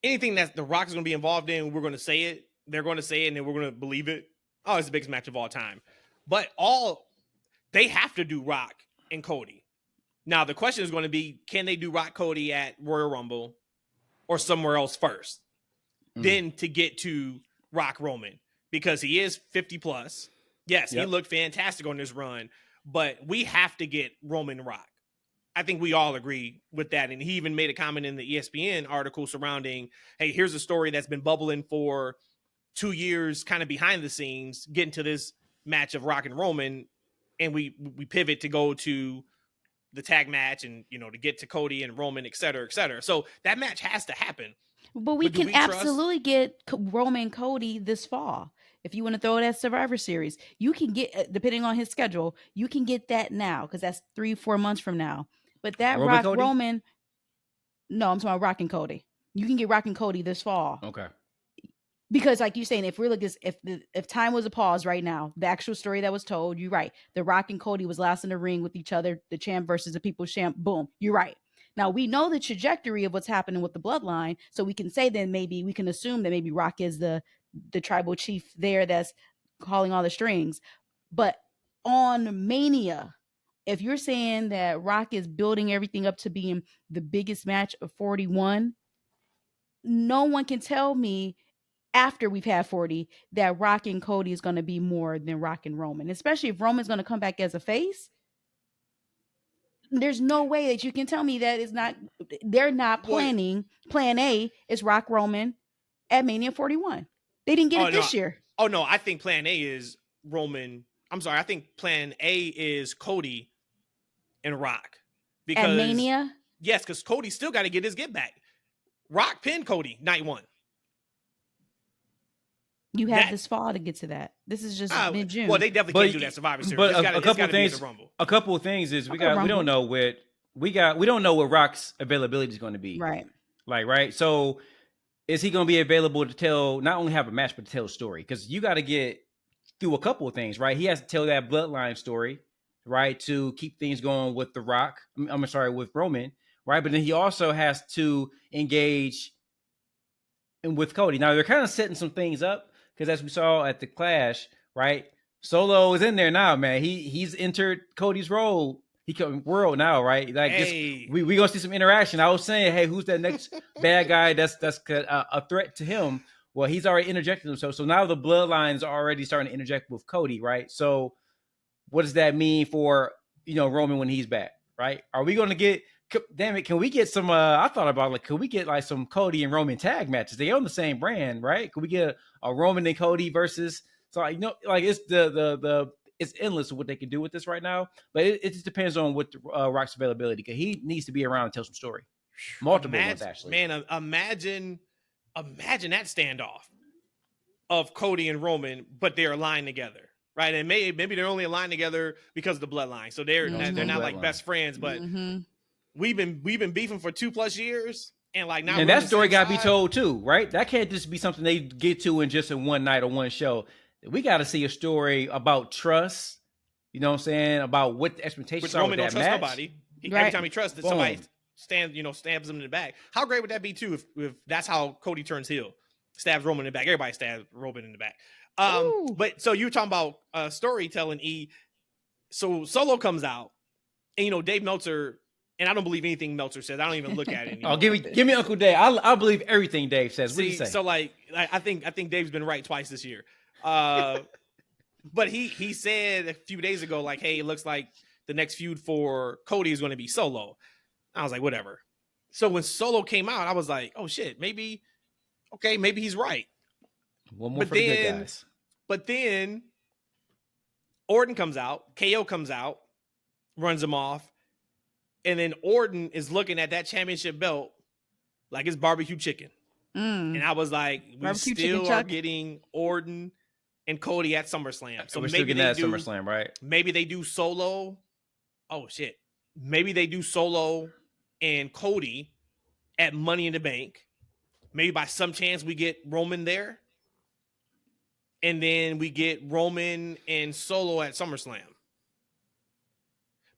anything that the Rock is going to be involved in, we're going to say it. They're going to say it, and then we're going to believe it. Oh, it's the biggest match of all time. But they have to do Rock and Cody. Now the question is going to be, can they do Rock Cody at Royal Rumble or somewhere else first? Then to get to Rock Roman, because he is 50 plus. Yes, he looked fantastic on this run, but we have to get Roman Rock. I think we all agree with that. And he even made a comment in the ESPN article surrounding, hey, here's a story that's been bubbling for 2 years, kind of behind the scenes, getting to this match of Rock and Roman. And we pivot to go to the tag match and, to get to Cody and Roman, et cetera, et cetera. So that match has to happen.
But we can absolutely get Roman Cody this fall. If you want to throw it at Survivor Series, you can get, depending on his schedule, you can get that now because that's 3-4 months from now. But that Roman, no, I'm talking about Rock and Cody. You can get Rock and Cody this fall.
Okay.
Because, like you're saying, if we're looking, if time was a pause right now, the actual story that was told, you're right. The Rock and Cody was last in the ring with each other, the champ versus the people's champ. Boom, you're right. Now we know the trajectory of what's happening with the bloodline, so we can say then maybe we can assume that maybe Rock is the tribal chief there that's calling all the strings. But on Mania, if you're saying that Rock is building everything up to being the biggest match of 41, no one can tell me after we've had 40 that Rock and Cody is going to be more than Rock and Roman, especially if Roman's going to come back as a face. There's no way that you can tell me that they're not planning. Plan A is Rock Roman at Mania 41. They didn't get it this year.
Oh, no. I think plan A is Roman. I'm sorry. I think plan A is Cody and Rock.
Because, at Mania?
Yes, because Cody still got to get his get back. Rock pinned Cody night one.
You
have this fall to get to that. This is just mid-June.
Well, they definitely can't do that Survivor Series.
But a couple of things is we don't know what Rock's availability is going to be.
Right.
Right. So is he going to be available to tell, not only have a match, but to tell a story? Because you got to get through a couple of things, right? He has to tell that bloodline story, right, to keep things going with the Rock. With Roman, right? But then he also has to engage with Cody. Now they're kind of setting some things up. Because as we saw at the Clash, right, Solo is in there now, man. He's entered Cody's world now, right? Like, we gonna see some interaction. I was saying, hey, who's that next bad guy that's a threat to him? Well, he's already interjected himself. So now the bloodlines are already starting to interject with Cody, right? So what does that mean for Roman when he's back, right? Are we gonna get? Damn it, can we get some I thought about can we get like some Cody and Roman tag matches? They own the same brand, right? Can we get a Roman and Cody versus it's it's endless what they can do with this right now, but it just depends on what Rock's availability, because he needs to be around and tell some story. Multiple ones, actually.
Man, imagine that standoff of Cody and Roman, but they're aligned together. Right. And maybe they're only aligned together because of the bloodline. So they're not like best friends, but we've been beefing for 2+ years, and like not
And
really
that
the
story
same
got to be
side.
told too, right? That can't just be something they get to in just in one night or one show. We got to see a story about trust. You know what I'm saying? About what the expectations
Which
are with
Roman don't
that
trust
match.
nobody. Every
Right.
time he trusts that
Boom.
somebody stabs him in the back. How great would that be too if that's how Cody turns heel? Stabs Roman in the back. Everybody stabs Roman in the back.
Ooh.
But so you were talking about storytelling, E. So Solo comes out, and Dave Meltzer, and I don't believe anything Meltzer says. I don't even look at it anymore.
Oh, give me Uncle Dave. I believe everything Dave says. What do you
See,
say?
so like I think Dave's been right twice this year. But he said a few days ago, like, hey, it looks like the next feud for Cody is going to be Solo. I was like, whatever. So when Solo came out, I was like, oh shit, maybe he's right.
One more
But
for the good
then-
guys.
But then Orton comes out, KO comes out, runs him off, and then Orton is looking at that championship belt like it's barbecue chicken.
Mm.
And I was like, we
Barbecue
still
chicken
are
chuck?
getting Orton and Cody at SummerSlam. So
We're still
maybe
getting
they
that at
do
SummerSlam, right?
maybe they do Solo. Oh shit. Maybe they do Solo and Cody at Money in the Bank. Maybe by some chance we get Roman there. And then we get Roman and Solo at SummerSlam.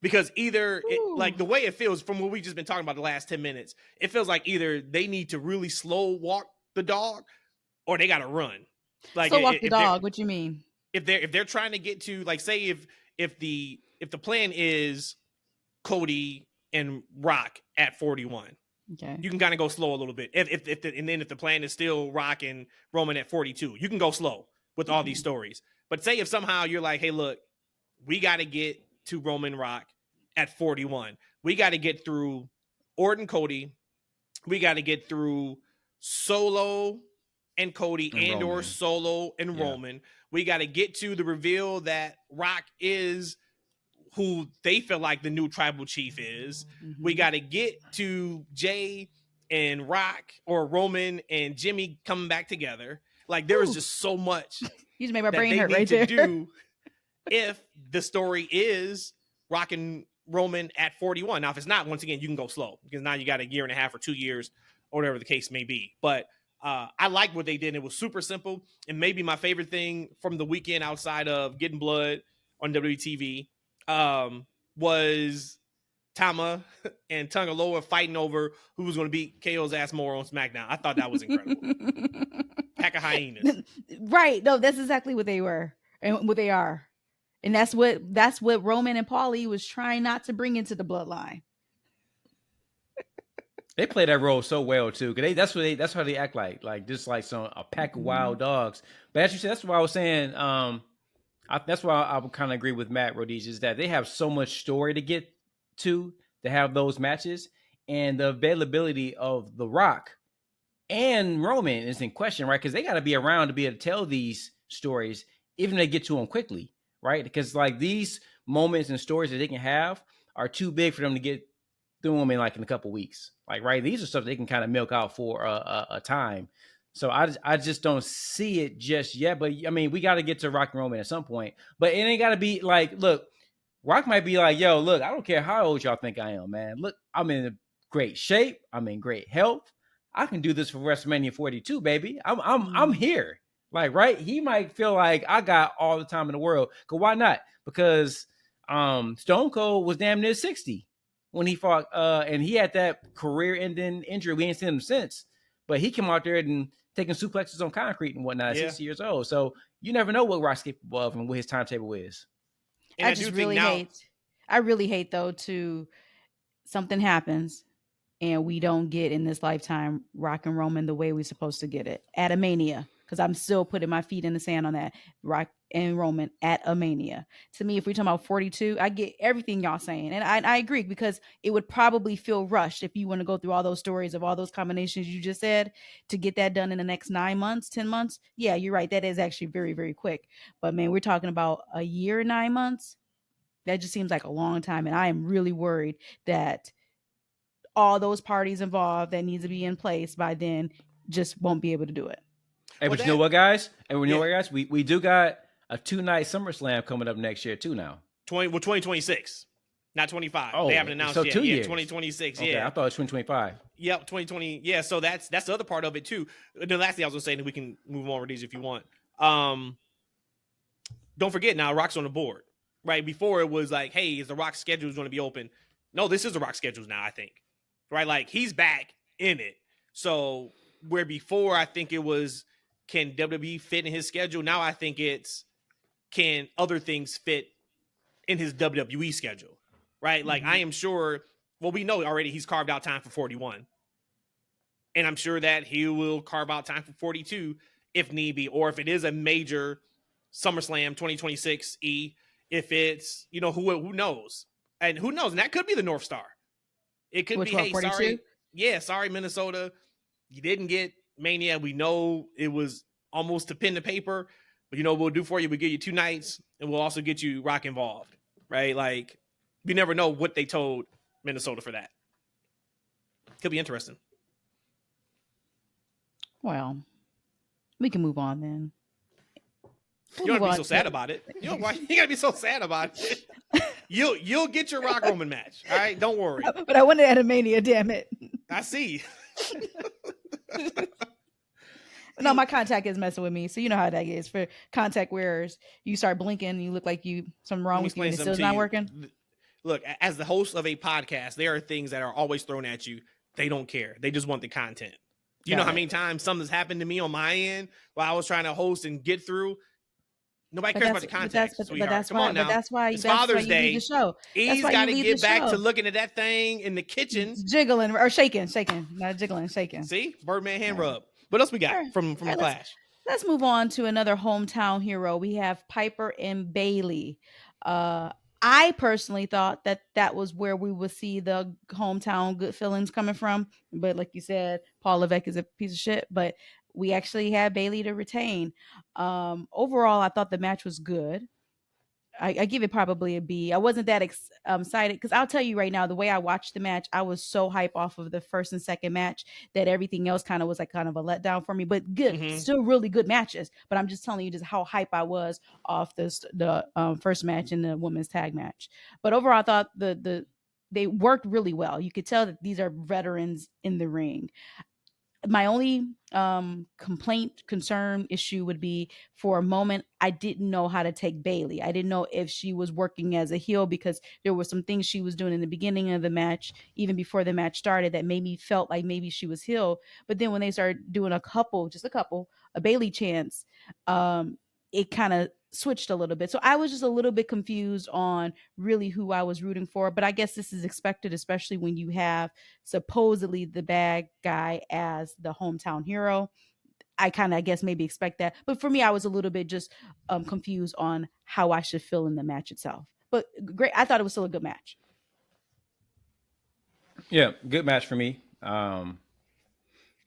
Because either like the way it feels from what we've just been talking about the last 10 minutes, it feels like either they need to really slow walk the dog or they got to run. Like
So walk the dog. What you mean?
If they're trying to get to, like, say if the plan is Cody and Rock at 41,
Okay.
you can kind of go slow a little bit. And then if the plan is still Rock and Roman at 42, you can go slow with all these stories. But say if somehow you're like, hey, look, we got to get to Roman Rock at 41. We got to get through Orton Cody. We got to get through Solo and Cody and or
Roman.
Solo and Roman. We got to get to the reveal that Rock is who they feel like the new tribal chief is.
Mm-hmm.
We got to get to Jay and Rock or Roman and Jimmy coming back together. Like there is just so much
You just made my
that
brain
they
hurt
need
right
to
there.
do if the story is Rock and Roman at 41. Now, if it's not, once again, you can go slow because now you got a year and a half or 2 years or whatever the case may be. But I like what they did. It was super simple. And maybe my favorite thing from the weekend outside of getting blood on WTV was Tama and Tungaloa fighting over who was going to beat KO's ass more on SmackDown. I thought that was incredible. Pack of hyenas.
Right. No, that's exactly what they were and what they are. And that's what Roman and Paulie was trying not to bring into the bloodline.
They play that role so well too, because that's how they act like just like a pack of wild dogs. But as you said, that's why I was saying. That's why I would kind of agree with Matt Rodiz, is that they have so much story to get to have those matches, and the availability of The Rock and Roman is in question, right? Because they got to be around to be able to tell these stories, even if they get to them quickly, right? Because like these moments and stories that they can have are too big for them to get through them in a couple weeks, like, right? These are stuff they can kind of milk out for a time. So I just don't see it just yet. But I mean, we got to get to Rock and Roman at some point. But it ain't got to be like, look, Rock might be like, yo, look, I don't care how old y'all think I am, man. Look, I'm in great shape. I'm in great health. I can do this for WrestleMania 42, baby. I'm here. Like, right? He might feel like I got all the time in the world. Cause why not? Because Stone Cold was damn near 60 when he fought, and he had that career-ending injury. We ain't seen him since. But he came out there and taking suplexes on concrete and whatnot at 60 years old. So you never know what Rock's capable of and what his timetable is.
And
I just really hate though something happens and we don't get in this lifetime Rock and Roman the way we're supposed to get it at a Mania. Because I'm still putting my feet in the sand on that. Rock and Roman at a Mania. To me, if we're talking about 42, I get everything y'all saying. And I agree, because it would probably feel rushed if you want to go through all those stories of all those combinations you just said to get that done in the next 9 months, 10 months. Yeah, you're right. That is actually very, very quick. But man, we're talking about a year, 9 months. That just seems like a long time. And I am really worried that all those parties involved that needs to be in place by then just won't be able to do it.
Hey, but you know what, guys? We do got a 2-night SummerSlam coming up next year too now.
2026, not 25.
Oh,
they haven't announced
so
yet.
2 years.
2026.
Okay,
yeah,
I thought it was 2025.
Yep, 2020. Yeah, so that's the other part of it too. The last thing I was gonna say, and we can move on with these if you want. Don't forget now, Rock's on the board. Right before it was like, hey, is the Rock schedule going to be open? No, this is the Rock schedules now. I think, right? Like he's back in it. So where before I think it was, can WWE fit in his schedule? Now I think it's, can other things fit in his WWE schedule? Right? Like I am sure. Well, we know already he's carved out time for 41. And I'm sure that he will carve out time for 42 if need be, or if it is a major SummerSlam 2026 if it's, who knows? And who knows? And that could be the North Star. It could
Which
be,
one,
hey,
42?
sorry. Yeah, sorry, Minnesota. You didn't get Mania. We know it was almost to pen to paper, but what we'll do for you? We'll give you 2 nights, and we'll also get you Rock involved, right? Like, you never know what they told Minnesota for that. Could be interesting.
Well, we can move on then.
You don't have to be so sad about it. You gotta be so sad about it. You'll get your Rock Roman match. All right, don't worry.
But I wanted at a Mania, damn it.
I see.
No, my contact is messing with me, so you know how that is. For contact wearers, you start blinking, you look like something wrong with you, and it's still not working.
Look, as the host of a podcast, there are things that are always thrown at you. They don't care. They just want the content. You know how many times something's happened to me on my end while I was trying to host and get through? Nobody cares about the content.
But that's why.
Now.
But that's why.
It's
that's
Father's
why
Day.
You leave the show.
He's got to get back to looking at that thing in the kitchen,
jiggling or shaking, not jiggling, shaking.
See, Birdman hand rub. What else we got from the Clash?
Let's move on to another hometown hero. We have Piper and Bayley. I personally thought that was where we would see the hometown good feelings coming from. But like you said, Paul Levesque is a piece of shit. But we actually had Bayley to retain. Overall, I thought the match was good. I give it probably a B. I wasn't that excited because I'll tell you right now, the way I watched the match, I was so hype off of the first and second match that everything else kind of was like kind of a letdown for me. But good, still really good matches. But I'm just telling you just how hype I was off the first match and the women's tag match. But overall, I thought they worked really well. You could tell that these are veterans in the ring. My only complaint, concern, issue would be for a moment, I didn't know how to take Bayley. I didn't know if she was working as a heel because there were some things she was doing in the beginning of the match, even before the match started, that made me felt like maybe she was heel. But then when they started doing a Bayley chants, it kind of switched a little bit. So I was just a little bit confused on really who I was rooting for. But I guess this is expected, especially when you have supposedly the bad guy as the hometown hero. I kind of, I guess, maybe expect that. But for me, I was a little bit just confused on how I should feel in the match itself. But great. I thought it was still a good match.
Yeah, good match for me.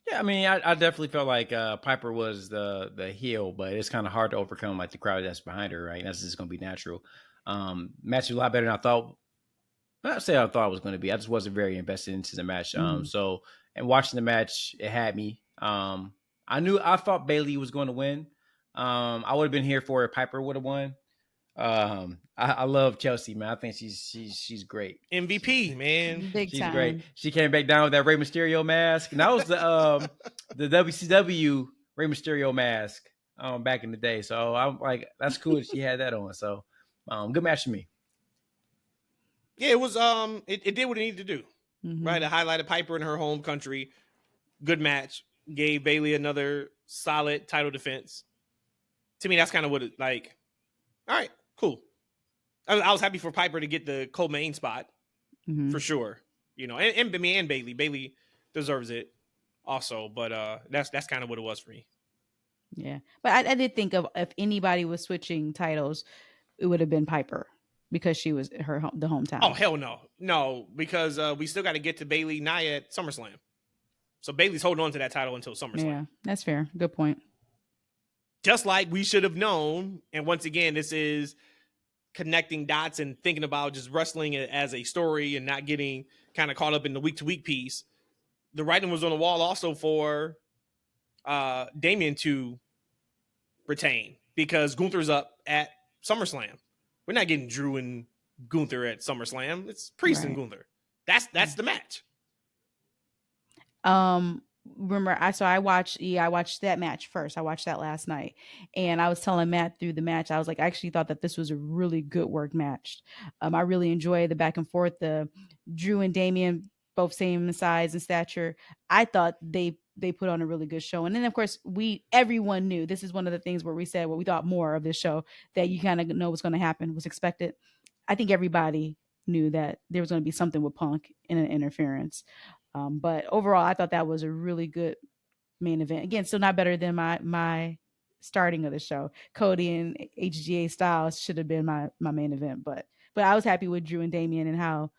Yeah, I mean, I definitely felt like Piper was the heel, but it's kind of hard to overcome like the crowd that's behind her, right? That's just going to be natural. Match was a lot better than I thought. Not say I thought it was going to be. I just wasn't very invested into the match. So, and watching the match, it had me. I thought Bayley was going to win. I would have been here for it. Piper would have won. I love Chelsea, man. I think she's great.
MVP, man.
Big
She's
time.
great. She came back down with that Rey Mysterio mask. And that was the WCW Rey Mysterio mask back in the day. So I'm like, that's cool that she had that on. So good match for me.
Yeah, it was it did what it needed to do. Right? It highlighted Piper in her home country. Good match. Gave Bayley another solid title defense. To me, that's kind of what it like. All right, cool. I was happy for Piper to get the co-main spot for sure. And Bayley. Bayley deserves it also, but that's kind of what it was for me.
Yeah, but I did think of if anybody was switching titles, it would have been Piper because she was the hometown.
Oh hell no, because we still got to get to Bayley Nia at SummerSlam. So Bayley's holding on to that title until SummerSlam.
Yeah, that's fair. Good point.
Just like we should have known, and once again, this is connecting dots and thinking about just wrestling as a story and not getting kind of caught up in the week-to-week piece. The writing was on the wall also for Damian to retain because Gunther's up at SummerSlam. We're not getting Drew and Gunther at SummerSlam. It's Priest and Gunther. That's the match.
Remember, I watched that match first. I watched that last night, and I was telling Matt through the match, I was like, I actually thought that this was a really good work match. I really enjoyed the back and forth. The Drew and Damian, both same in size and stature. I thought they put on a really good show. And then of course everyone knew, this is one of the things where we said what we thought more of this show, that you kind of know what's going to happen, was expected. I think everybody knew that there was going to be something with Punk in an interference. But overall, I thought that was a really good main event. Again, still not better than my starting of the show. Cody and HGA Styles should have been my main event, but I was happy with Drew and Damian and how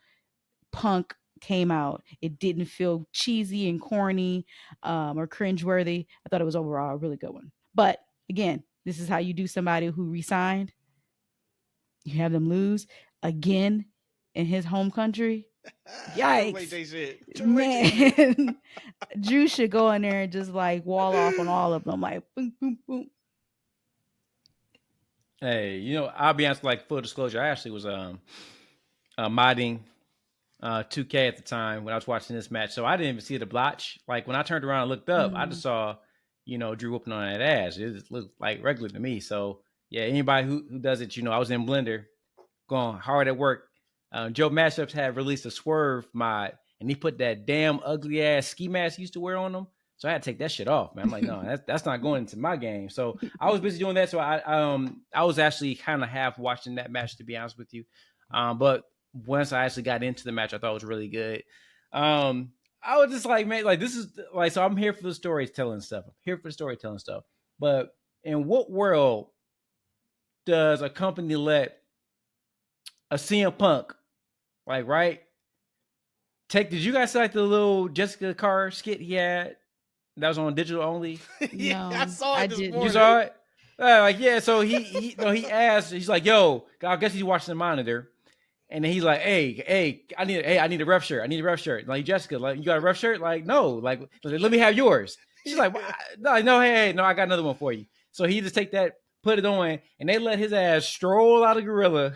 Punk came out. It didn't feel cheesy and corny or cringeworthy. I thought it was overall a really good one. But again, this is how you do somebody who resigned. You have them lose again in his home country. Yikes. Man, Drew should go in there and just like wall off on all of them. Like, boom, boom, boom.
Hey, I'll be honest, like full disclosure, I actually was modding 2K at the time when I was watching this match. So I didn't even see the blotch. Like when I turned around and looked up, I just saw, Drew whooping on that ass. It just looked like regular to me. So yeah, anybody who does it, I was in Blender going hard at work. Joe Matchups had released a Swerve mod, and he put that damn ugly ass ski mask he used to wear on him. So I had to take that shit off, man. I'm like, no, that's not going into my game. So I was busy doing that. So I was actually kind of half watching that match, to be honest with you. But once I actually got into the match, I thought it was really good. I was just like, man, like this is like, so I'm here for the storytelling stuff. But in what world does a company let a CM Punk, like, right? Did you guys see like the little Jessica Carr skit he had that was on digital only?
Yeah,
No,
I saw it this morning.
You saw it? So he asked, he's like, yo, I guess he's watching the monitor. And then he's like, hey, I need a ref shirt. Like, Jessica, like, you got a ref shirt? Like, no, like, let me have yours. She's like, no, hey, no, I got another one for you. So he just take that, put it on, and they let his ass stroll out of Gorilla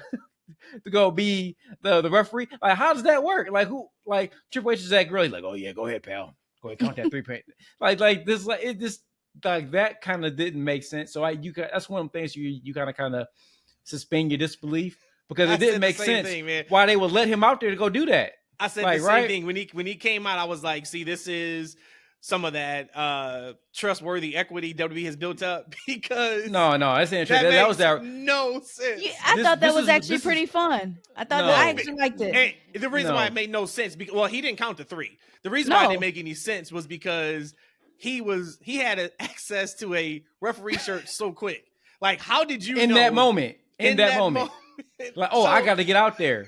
to go be the referee. Like, how does that work? Like, who? Like, Triple H is at Gorilla. He's like, oh yeah, go ahead, pal. Go ahead, count that 3 point. like this, like it just like that kind of didn't make sense. So that's one of the things you kind of suspend your disbelief. Because it didn't make sense why they would let him out there to go do that.
I said the same thing when he came out. I was like, see, this is some of that trustworthy equity WWE has built up, because
no, that's interesting. That was
no sense.
Yeah, I thought that was actually pretty fun. I thought I actually liked it.
And the reason why it made no sense, because he didn't count to 3. The reason why it didn't make any sense was because he had access to a referee shirt so quick. Like, how did you
in
know
that moment? In that moment. Like, I got to get out there.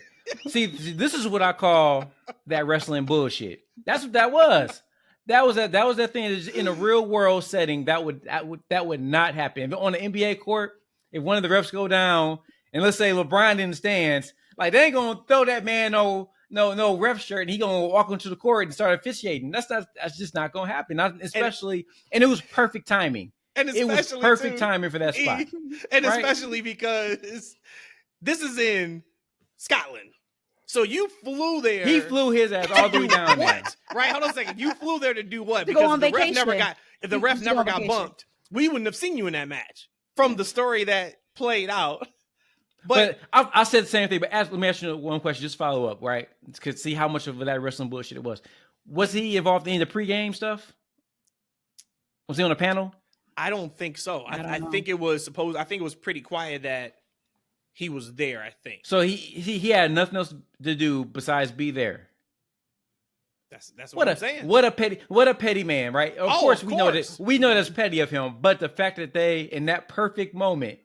See, this is what I call that wrestling bullshit. That's what that was. That was that thing in a real world setting that would not happen. If on the NBA court, if one of the refs go down and let's say LeBron in the stands, like they ain't gonna throw that man no ref shirt and he gonna walk onto the court and start officiating. That's just not gonna happen. Not especially, and it was perfect timing.
And
it was perfect timing for that spot.
And right? Especially because this is in Scotland. So you flew there.
He flew his ass all the way down there.
Right? Hold on a second. You flew there to do what?
To go on vacation.
If the ref never got bumped, we wouldn't have seen you in that match from the story that played out. But
I said the same thing. But let me ask you one question. Just follow up, right? To see how much of that wrestling bullshit it was. Was he involved in the pregame stuff? Was he on a panel?
I don't think so. I think it was supposed. I think it was pretty quiet that he was there. I think
so. He had nothing else to do besides be there.
That's what I'm saying.
What a petty man, right? Of course we know that's petty of him. But the fact that they in that perfect moment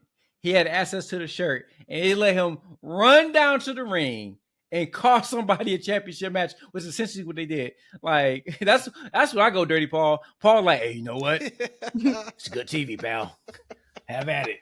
he had access to the shirt and they let him run down to the ring and cost somebody a championship match was essentially what they did. Like that's what I go dirty, Paul. Paul like, hey, you know what? It's good TV, pal. Have at it.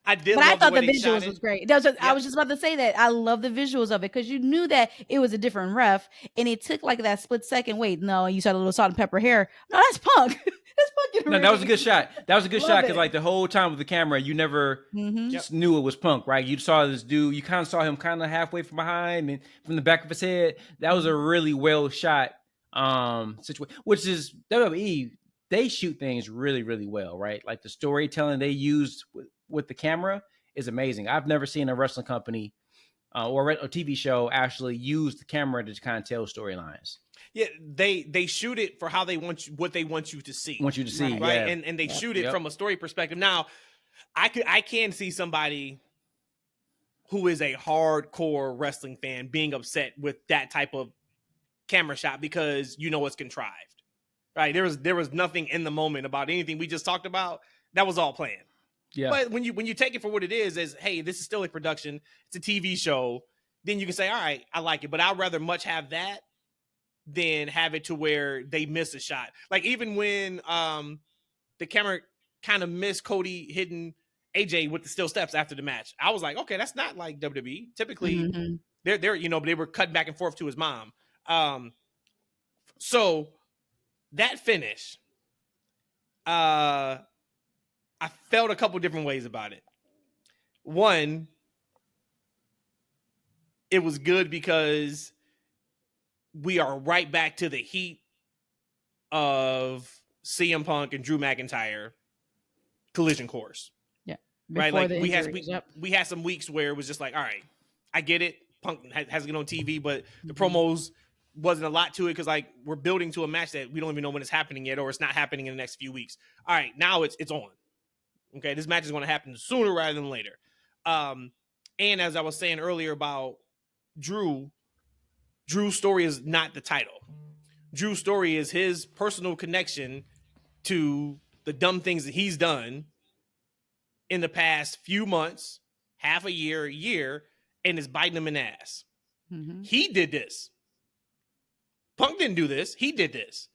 I
thought the visuals was great. I was just about to say that. I love the visuals of it because you knew that it was a different ref, and it took like that split second. Wait, no, you saw the little salt and pepper hair. No, that's Punk. That's Punk.
No, that was a good shot. That was a good shot because like the whole time with the camera, you never just knew it was Punk, right? You saw this dude. You kind of saw him kind of halfway from behind and from the back of his head. That was a really well shot situation, which is WWE. They shoot things really, really well, right? Like the storytelling they use with the camera is amazing. I've never seen a wrestling company or a TV show actually use the camera to kind of tell storylines.
Yeah, they shoot it for how they want you, what they want you to see.
Want you to see,
Right.
Right.
yeah.
And they
Yep.
shoot it from a story perspective. Now, I can see somebody who is a hardcore wrestling fan being upset with that type of camera shot because it's contrived. Right. There was nothing in the moment about anything we just talked about. That was all planned.
Yeah.
But when you take it for what it is, as hey, this is still a production, it's a TV show, then you can say, all right, I like it. But I'd rather much have that than have it to where they miss a shot. Like even when the camera kind of missed Cody hitting AJ with the steel steps after the match, I was like, okay, that's not like WWE. Typically,
Mhm.
they're they were cutting back and forth to his mom. So that finish, I felt a couple different ways about it. One, it was good because we are right back to the heat of CM Punk and Drew McIntyre collision course.
Yeah.
Right?
Before
Like
the
we
injuries.
had we had some weeks where it was just like, all right, I get it. Punk has to get on TV, but the
Mhm.
promos wasn't a lot to it because like we're building to a match that we don't even know when it's happening yet, or it's not happening in the next few weeks. All right, now it's on. Okay, this match is going to happen sooner rather than later. And as I was saying earlier about Drew's story is not the title. Drew's story is his personal connection to the dumb things that he's done in the past few months, half a year, and is biting him in the ass.
Mhm.
He did this. Punk didn't do this. He did this.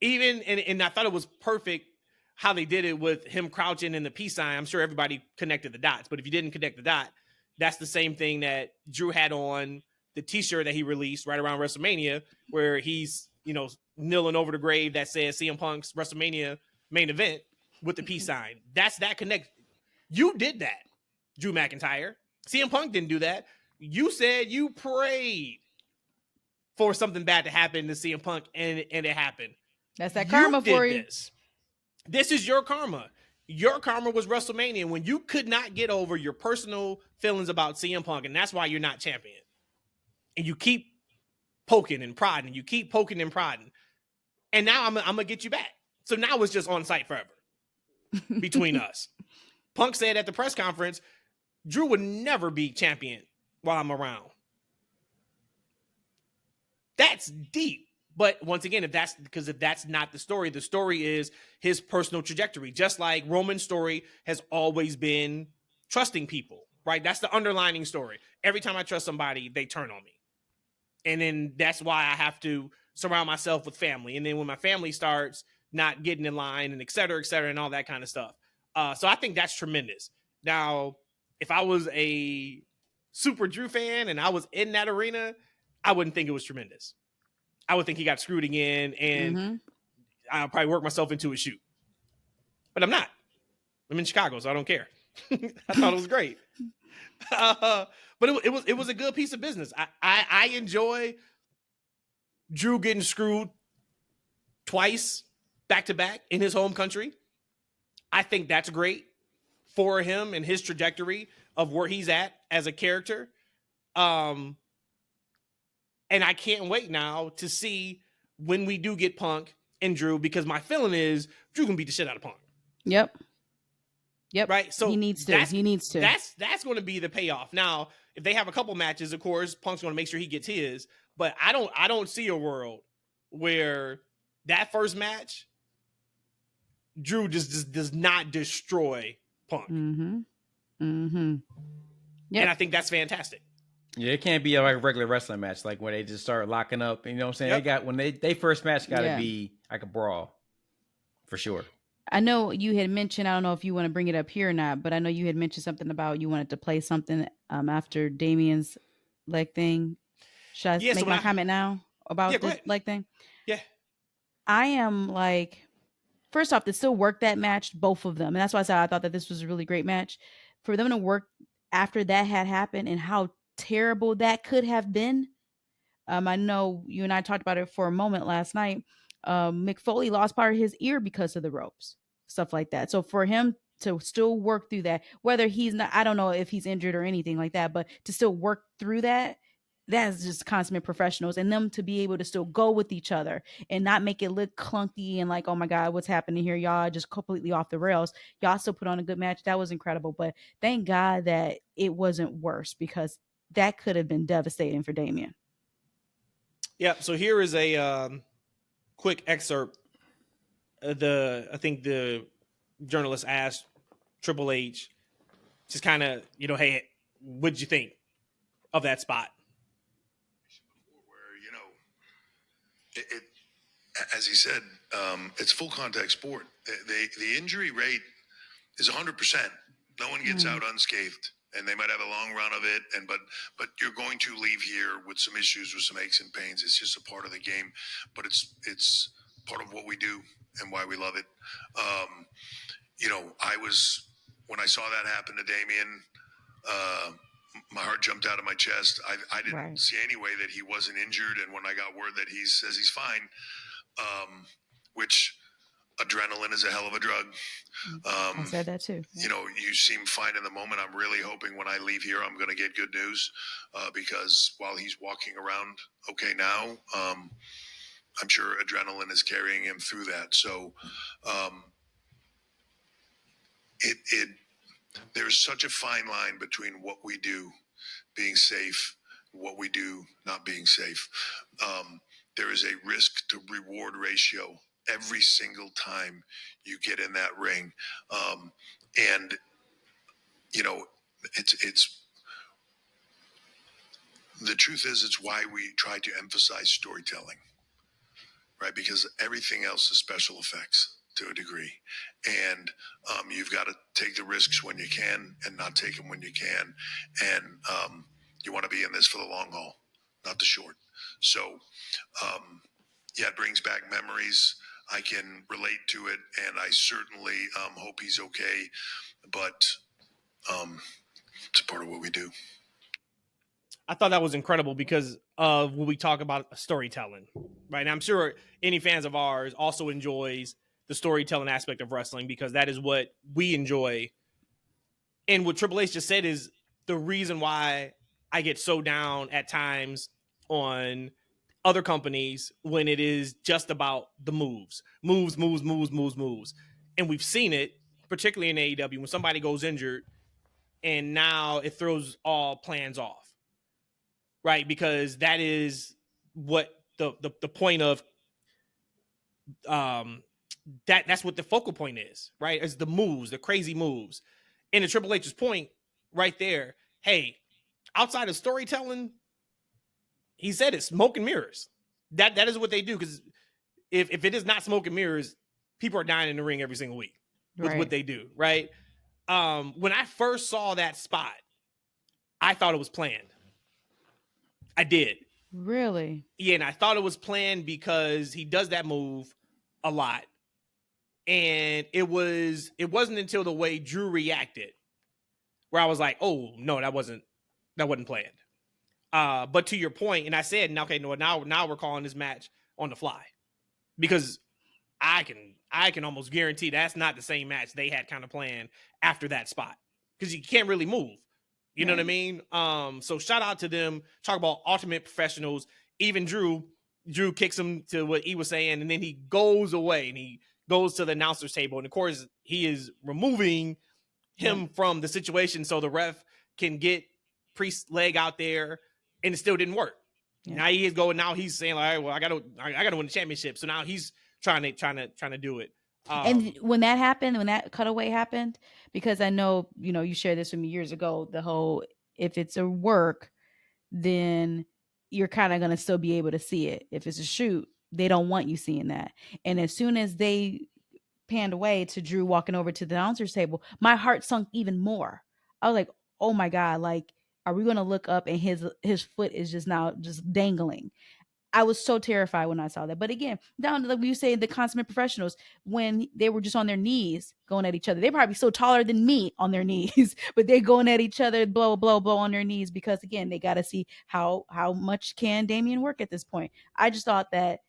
And I thought it was perfect how they did it with him crouching in the peace sign. I'm sure everybody connected the dots, but if you didn't connect the dot, that's the same thing that Drew had on the t-shirt that he released right around WrestleMania, where he's, kneeling over the grave that says CM Punk's WrestleMania main event with the peace sign. That's that connect. You did that, Drew McIntyre. CM Punk didn't do that. You said you prayed for something bad to happen to CM Punk, and it happened.
That's that karma for you.
This is your karma. Your karma was WrestleMania when you could not get over your personal feelings about CM Punk, and that's why you're not champion. And you keep poking and prodding, and you keep poking and prodding. And now I'm going to get you back. So now it's just on site forever between us. Punk said at the press conference, Drew would never be champion while I'm around. That's deep. But once again, if that's not the story is his personal trajectory. Just like Roman's story has always been trusting people, right? That's the underlining story. Every time I trust somebody, they turn on me. And then that's why I have to surround myself with family. And then when my family starts not getting in line and et cetera, and all that kind of stuff. So I think that's tremendous. Now, if I was a super Drew fan and I was in that arena, I wouldn't think it was tremendous. I would think he got screwed again, and I'll probably work myself into a shoot. But I'm not. I'm in Chicago, so I don't care. I thought it was great. But it was a good piece of business. I enjoy Drew getting screwed twice back to back in his home country. I think that's great for him and his trajectory of where he's at as a character. And I can't wait now to see when we do get Punk and Drew, because my feeling is Drew can beat the shit out of Punk.
Yep.
Right. So
he needs to.
That's going to be the payoff. Now, if they have a couple matches, of course, Punk's going to make sure he gets his. But I don't see a world where that first match, Drew just does not destroy Punk.
Mm-hmm.
Yep. And I think that's fantastic.
Yeah, it can't be a regular wrestling match like where they just start locking up. You know what I'm saying? Yep. They got when they first match got to be like a brawl, for sure.
I know you had mentioned, I don't know if you want to bring it up here or not, but I know you had mentioned something about you wanted to play something after Damien's leg thing. Should I make my comment now about the leg thing?
Yeah.
I am like, first off, to still work that match, both of them. And that's why I said I thought that this was a really great match. For them to work after that had happened and how terrible that could have been, I know you and I talked about it for a moment last night. Mick Foley lost part of his ear because of the ropes, stuff like that. So for him to still work through that, whether he's not, I don't know if he's injured or anything like that, but to still work through that, that's just consummate professionals, and them to be able to still go with each other and not make it look clunky and like, oh my God, what's happening here? Y'all just completely off the rails. Y'all still put on a good match. That was incredible. But thank God that it wasn't worse, because that could have been devastating for Damien.
Yeah. So here is a quick excerpt. I think the journalist asked Triple H, just kind of, hey, what'd you think of that spot?
Where it as he said, it's full contact sport. The injury rate is 100%. No one gets out unscathed, and they might have a long run of it. But you're going to leave here with some issues, with some aches and pains. It's just a part of the game, but it's part of what we do and why we love it. When I saw that happen to Damien, my heart jumped out of my chest. I didn't see any way that he wasn't injured, and when I got word that he says he's fine, which adrenaline is a hell of a drug.
I said that too.
You seem fine in the moment. I'm really hoping when I leave here, I'm going to get good news, because while he's walking around okay now, I'm sure adrenaline is carrying him through that. So there's such a fine line between what we do being safe, what we do not being safe. There is a risk to reward ratio every single time you get in that ring. And it's the truth is, it's why we try to emphasize storytelling, right? Because everything else is special effects to a degree. And you've got to take the risks when you can and not take them when you can. And you want to be in this for the long haul, not the short. So, it brings back memories. I can relate to it, and I certainly hope he's okay. But it's a part of what we do.
I thought that was incredible because of when we talk about storytelling, right? And I'm sure any fans of ours also enjoys the storytelling aspect of wrestling, because that is what we enjoy. And what Triple H just said is the reason why I get so down at times on other companies when it is just about the moves. And we've seen it, particularly in AEW, when somebody goes injured and now it throws all plans off. Right, because that is what the point of that's what the focal point is, right? Is the moves, the crazy moves. And the Triple H's point right there, hey, outside of storytelling, he said it's smoke and mirrors. That is what they do, because if it is not smoke and mirrors, people are dying in the ring every single week with what they do, right? When I first saw that spot, I thought it was planned. I did.
Really?
Yeah, and I thought it was planned because he does that move a lot. And it wasn't until the way Drew reacted where I was like, oh no, that wasn't planned. But to your point, and I said, now we're calling this match on the fly, because I can almost guarantee that's not the same match they had kind of planned after that spot, because you can't really move. You know what I mean? So shout out to them. Talk about ultimate professionals. Even Drew kicks him to what he was saying, and then he goes away and he goes to the announcer's table. And of course, he is removing him from the situation so the ref can get Priest's leg out there, and it still didn't work. Yeah. Now he is going. Now he's saying, "All right, well, I gotta win the championship." So now he's trying to do it.
And when that happened, when that cutaway happened, because I know, you shared this with me years ago, the whole, if it's a work, then you're kind of going to still be able to see it. If it's a shoot, they don't want you seeing that. And as soon as they panned away to Drew walking over to the announcer's table, my heart sunk even more. I was like, oh my God, like, are we going to look up and his foot is just now just dangling? I was so terrified when I saw that. But again, down to like you say, the consummate professionals, when they were just on their knees going at each other, they're probably so taller than me on their knees, but they're going at each other, blow, blow, blow on their knees because again, they got to see how much can Damian work at this point. I just thought that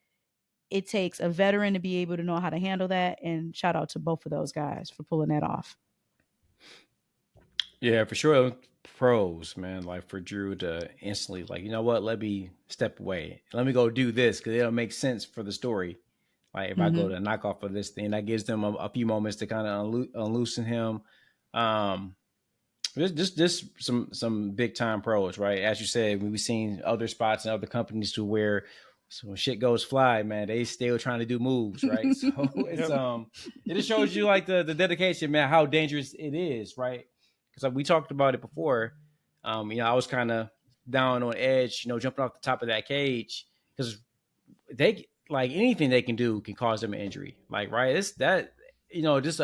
it takes a veteran to be able to know how to handle that, and shout out to both of those guys for pulling that off.
Yeah, for sure. Pros, man. Like for Drew to instantly, like, you know what? Let me step away. Let me go do this because it'll make sense for the story. Like if I go to knock off of this thing, that gives them a few moments to kind of unloosen him. Just some big time pros, right? As you said, we've seen other spots and other companies to where so when shit goes fly, man, they still trying to do moves, right? So it's it just shows you like the dedication, man, how dangerous it is, right? Because like we talked about it before. I was kind of down on edge, jumping off the top of that cage because they like anything they can do can cause them an injury. Like, right, it's that just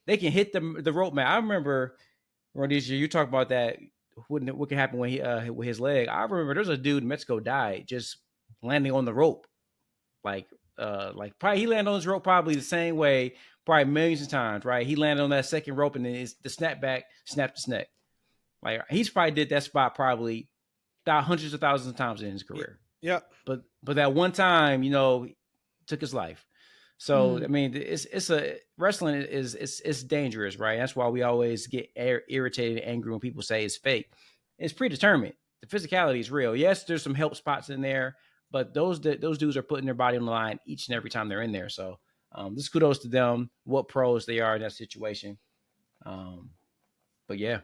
they can hit the rope, man. I remember Rhodesia, you talk about that. What can happen when he with his leg? I remember there's a dude in Mexico died just landing on the rope, like probably he landed on his rope probably the same way, probably millions of times, right? He landed on that second rope and then the snapback snapped his neck. Like he's probably did that spot probably hundreds of thousands of times in his career.
Yeah.
But that one time, took his life. So I mean, it's a wrestling is dangerous, right? That's why we always get irritated and angry when people say it's fake. It's predetermined. The physicality is real. Yes, there's some help spots in there, but those dudes are putting their body on the line each and every time they're in there. So this kudos to them. What pros they are in that situation. But yeah.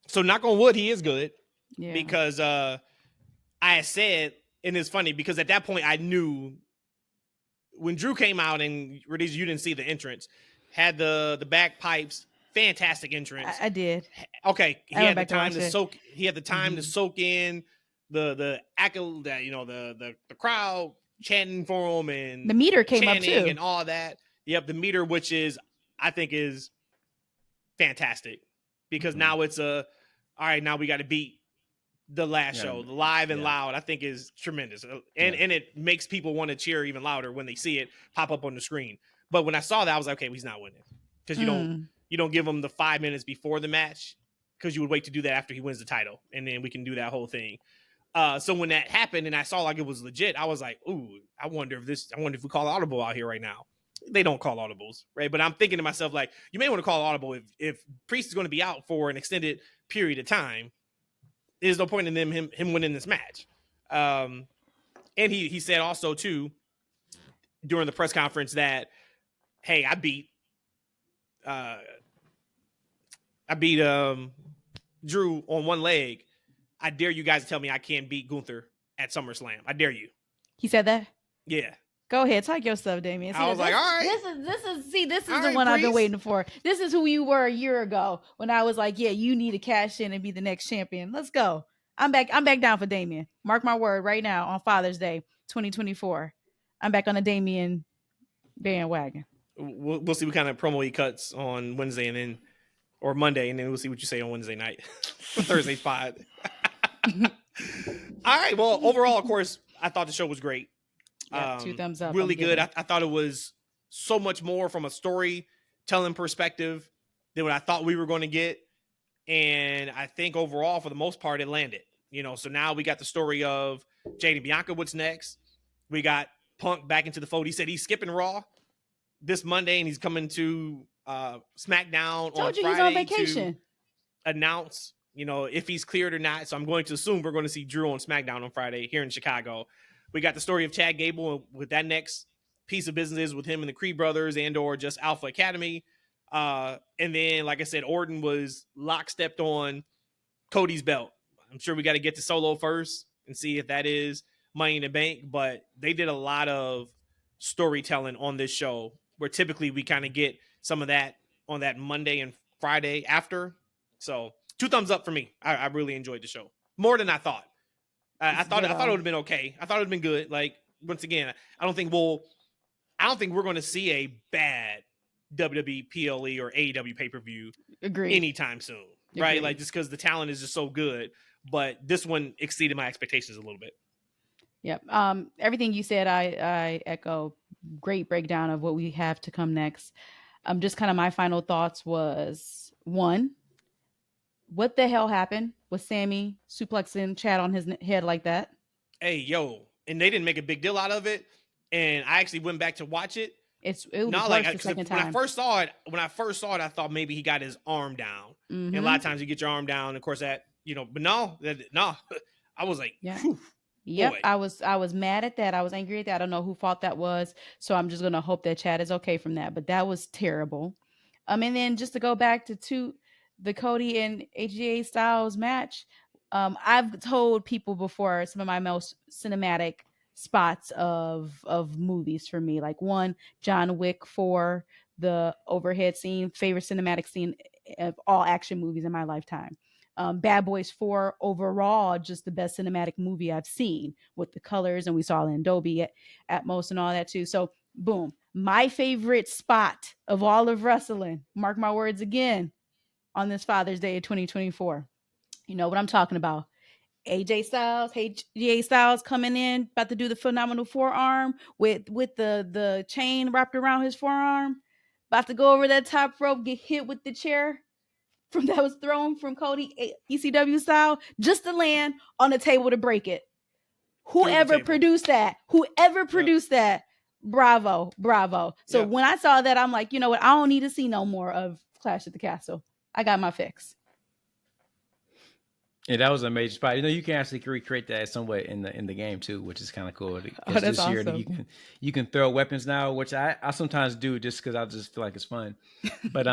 So knock on wood, he is good.
Yeah.
Because I had said, and it's funny because at that point I knew when Drew came out and Rhodesia, you didn't see the entrance, had the back pipes, fantastic entrance.
I did.
Okay, he had the time to
soak.
He had the time to soak in the the crowd chanting for him, and
The meter came up
chanting
too,
and all that. Yep, the meter, which I think is fantastic because now it's all right. Now we got to beat the last show, the live and loud, I think is tremendous. And it makes people want to cheer even louder when they see it pop up on the screen. But when I saw that, I was like, okay, well, he's not winning. Because you don't give him the 5 minutes before the match, because you would wait to do that after he wins the title. And then we can do that whole thing. So when that happened and I saw like it was legit, I was like, ooh, I wonder if we call audible out here right now. They don't call audibles, right? But I'm thinking to myself, like, you may want to call audible if Priest is going to be out for an extended period of time. There's no point in him winning this match. And he said also too during the press conference that, hey, I beat Drew on one leg. I dare you guys to tell me I can't beat Gunther at SummerSlam. I dare you.
He said that?
Yeah.
Go ahead, talk your stuff, Damien. See,
I was like, all right.
This is the
right,
one I've been
Priest.
waiting for. This is who you were a year ago when I was like, yeah, you need to cash in and be the next champion. Let's go. I'm back down for Damien. Mark my word right now on Father's Day 2024. I'm back on the Damien bandwagon.
We'll see what kind of promo he cuts on Wednesday or Monday, and then we'll see what you say on Wednesday night for Thursday's pod. All right. Well, overall, of course, I thought the show was great.
Yeah, 2 thumbs up.
Really good. I thought it was so much more from a storytelling perspective than what I thought we were going to get. And I think overall, for the most part, it landed. So now we got the story of Jade and Bianca. What's next? We got Punk back into the fold. He said he's skipping Raw this Monday, and he's coming to SmackDown on Friday.
He's on vacation.
To announce, if he's cleared or not. So I'm going to assume we're going to see Drew on SmackDown on Friday here in Chicago. We got the story of Chad Gable with that next piece of business with him and the Creed brothers and or just Alpha Academy. And then, like I said, Orton was lockstepped on Cody's belt. I'm sure we got to get to Solo first and see if that is Money in the Bank. But they did a lot of storytelling on this show where typically we kind of get some of that on that Monday and Friday after. So 2 thumbs up for me. I really enjoyed the show more than I thought. I thought it would have been okay. I thought it would have been good. Like, once again, I don't think we're going to see a bad WWE, PLE, or AEW pay-per-view anytime soon. Right?
Agreed.
Like, just because the talent is just so good. But this one exceeded my expectations a little bit.
Yep. Everything you said, I echo. Great breakdown of what we have to come next. Just kind of my final thoughts was one, what the hell happened with Sammy suplexing Chad on his head like that?
Hey, yo, and they didn't make a big deal out of it. And I actually went back to watch it.
It was
Not
worse
like
the second
when I
time.
first saw it, I thought maybe he got his arm down. And a lot of times you get your arm down, of course that but no, no. I was like,
Yeah.
whew,
Yep,
boy.
I was mad at that. I was angry at that. I don't know who fault that was. So I'm just gonna hope that Chad is okay from that. But that was terrible. And then just to go back to the Cody and AJ Styles match, I've told people before some of my most cinematic spots of movies for me. Like one, John Wick 4, the overhead scene, favorite cinematic scene of all action movies in my lifetime. Bad Boys 4 overall, just the best cinematic movie I've seen with the colors, and we saw it in Dolby Atmos and all that too. So boom, my favorite spot of all of wrestling, mark my words again, on this Father's Day of 2024. You know what I'm talking about. AJ Styles coming in, about to do the phenomenal forearm with the chain wrapped around his forearm, about to go over that top rope, get hit with the chair from that was thrown from Cody ECW style, just to land on the table to break it. Whoever produced that, bravo, bravo. So when I saw that, I'm like, you know what? I don't need to see no more of Clash at the Castle. I got my fix.
Yeah, that was a major spot. You can actually recreate that somewhat in the game too, which is kind of cool.
That's
this year
awesome.
you can throw weapons now, which I sometimes do just because I just feel like it's fun. But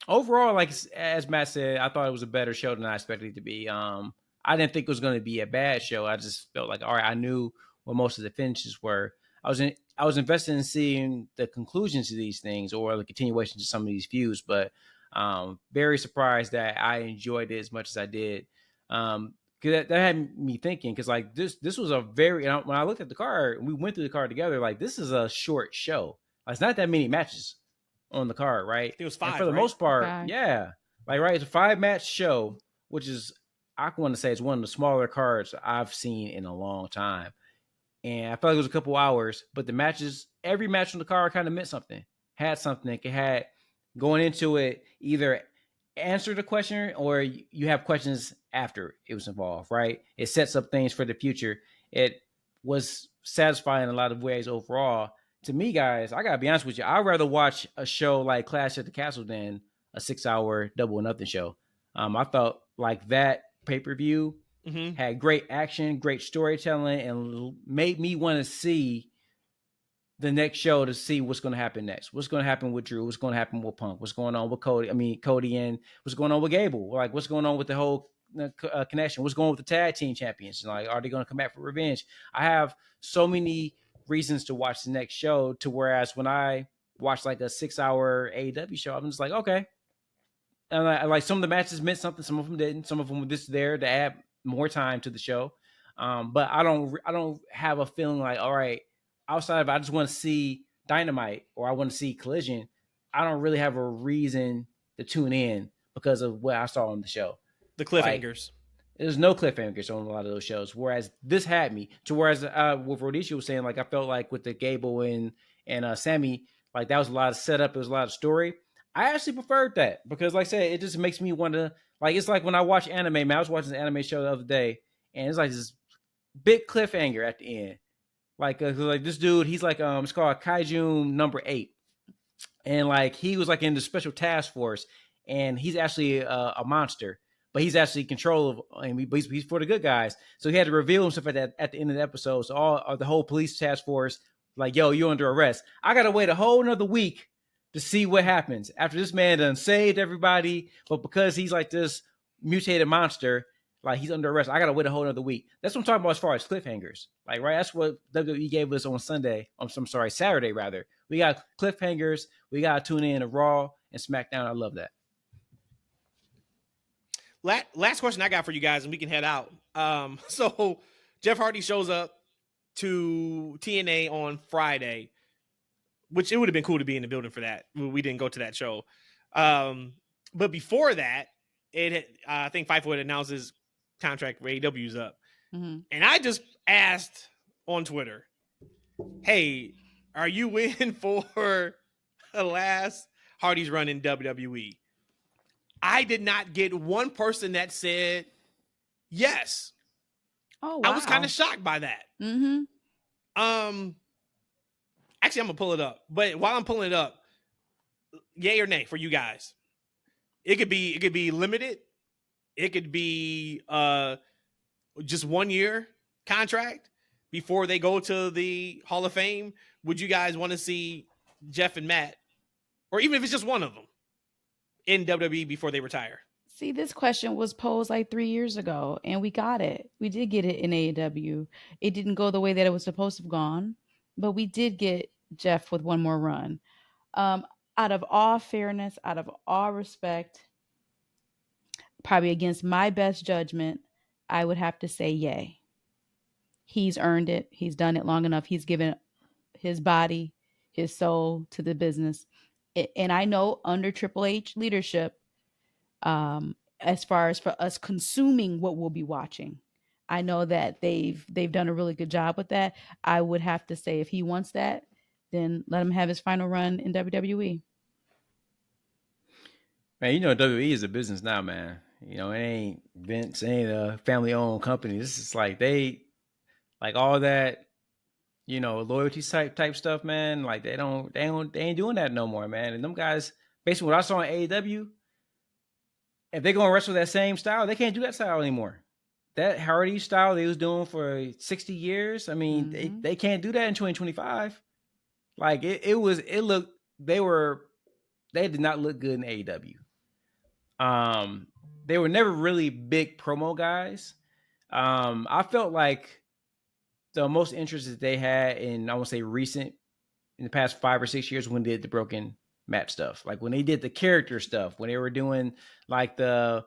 overall, like as Matt said, I thought it was a better show than I expected it to be. I didn't think it was going to be a bad show. I just felt like, all right, I knew what most of the finishes were. I was invested in seeing the conclusions to these things or the continuation to some of these feuds, but very surprised that I enjoyed it as much as I did. Cause that had me thinking, because like this was a very, when I looked at the card, we went through the card together, like this is a short show. Like, it's not that many matches on the card, right?
It was
And
5,
for the
right?
most part,
5.
yeah, like right, it's a 5-match show, which is, I want to say, it's one of the smaller cards I've seen in a long time. And I felt like it was a couple hours, but the matches, every match on the card kind of meant something, had something. It had, going into it, either answer the question or you have questions after it was involved, right? It sets up things for the future. It was satisfying in a lot of ways overall. To me, guys, I gotta be honest with you, I'd rather watch a show like Clash at the Castle than a 6-hour Double or Nothing show. I felt like that pay-per-view had great action, great storytelling, and made me want to see the next show to see what's going to happen next. What's going to happen with Drew? What's going to happen with Punk? What's going on with Cody? Cody, and what's going on with Gable? Like, what's going on with the whole connection? What's going on with the tag team champions? Like, are they going to come back for revenge? I have so many reasons to watch the next show. To whereas when I watch like a 6-hour AEW show, I'm just like, okay. And like some of the matches meant something, some of them didn't. Some of them were just there to add more time to the show. But I don't have a feeling like, all right, outside of I just want to see Dynamite or I want to see Collision, I don't really have a reason to tune in because of what I saw on the show.
The cliffhangers.
There's no cliffhangers on a lot of those shows. Whereas this had me to whereas what Rhodesia was saying, like I felt like with the Gable and Sammy, like that was a lot of setup, it was a lot of story. I actually preferred that because, like I said, it just makes me want to, like, it's like when I watch anime, man. I was watching an anime show the other day, and it's like this big cliffhanger at the end. Like this dude, he's like, it's called Kaiju number 8. And like, he was like in the special task force, and he's actually a monster, but he's actually in control of, I mean, he's for the good guys. So he had to reveal himself at the end of the episode. So the whole police task force, like, yo, you're under arrest. I got to wait a whole another week to see what happens after this man done saved everybody, but because he's like this mutated monster, like he's under arrest, I gotta wait a whole another week. That's what I'm talking about as far as cliffhangers. Like, right, that's what WWE gave us on Sunday. I'm sorry, Saturday rather. We got cliffhangers. We gotta tune in to Raw and SmackDown. I love that.
Last question I got for you guys, and we can head out. So Jeff Hardy shows up to TNA on Friday, which it would have been cool to be in the building for that. We didn't go to that show. But before that, I think Fightful had announced his contract for AEW's up. And I just asked on Twitter, hey, are you in for the last Hardy's run in WWE? I did not get one person that said yes.
Oh wow.
I was kind of shocked by that.
Mm-hmm.
Actually, I'm gonna pull it up. But while I'm pulling it up, yay or nay for you guys? It could be limited. It could be just 1 year contract before they go to the Hall of Fame. Would you guys want to see Jeff and Matt, or even if it's just one of them, in WWE before they retire?
See, this question was posed like 3 years ago, and we got it. We did get it in AEW. It didn't go the way that it was supposed to have gone, but we did get Jeff with one more run. Um, Out of all fairness, out of all respect, probably against my best judgment, I would have to say yay. He's earned it. He's done it long enough. He's given his body, his soul to the business. And I know under Triple H leadership, as far as for us consuming what we'll be watching, I know that they've done a really good job with that. I would have to say if he wants that, then let him have his final run in WWE.
Man, WWE is a business now, man. It ain't Vince, it ain't a family-owned company. This is like they like all that, loyalty type stuff, man. Like they ain't doing that no more, man. And them guys, basically what I saw in AEW, if they're gonna wrestle that same style, they can't do that style anymore. That Hardy style they was doing for 60 years. I mean, they can't do that in 2025. Like they did not look good in AEW. They were never really big promo guys. I felt like the most interest that they had in, I want to say in the past 5 or 6 years when they did the broken match stuff. Like when they did the character stuff, when they were doing like the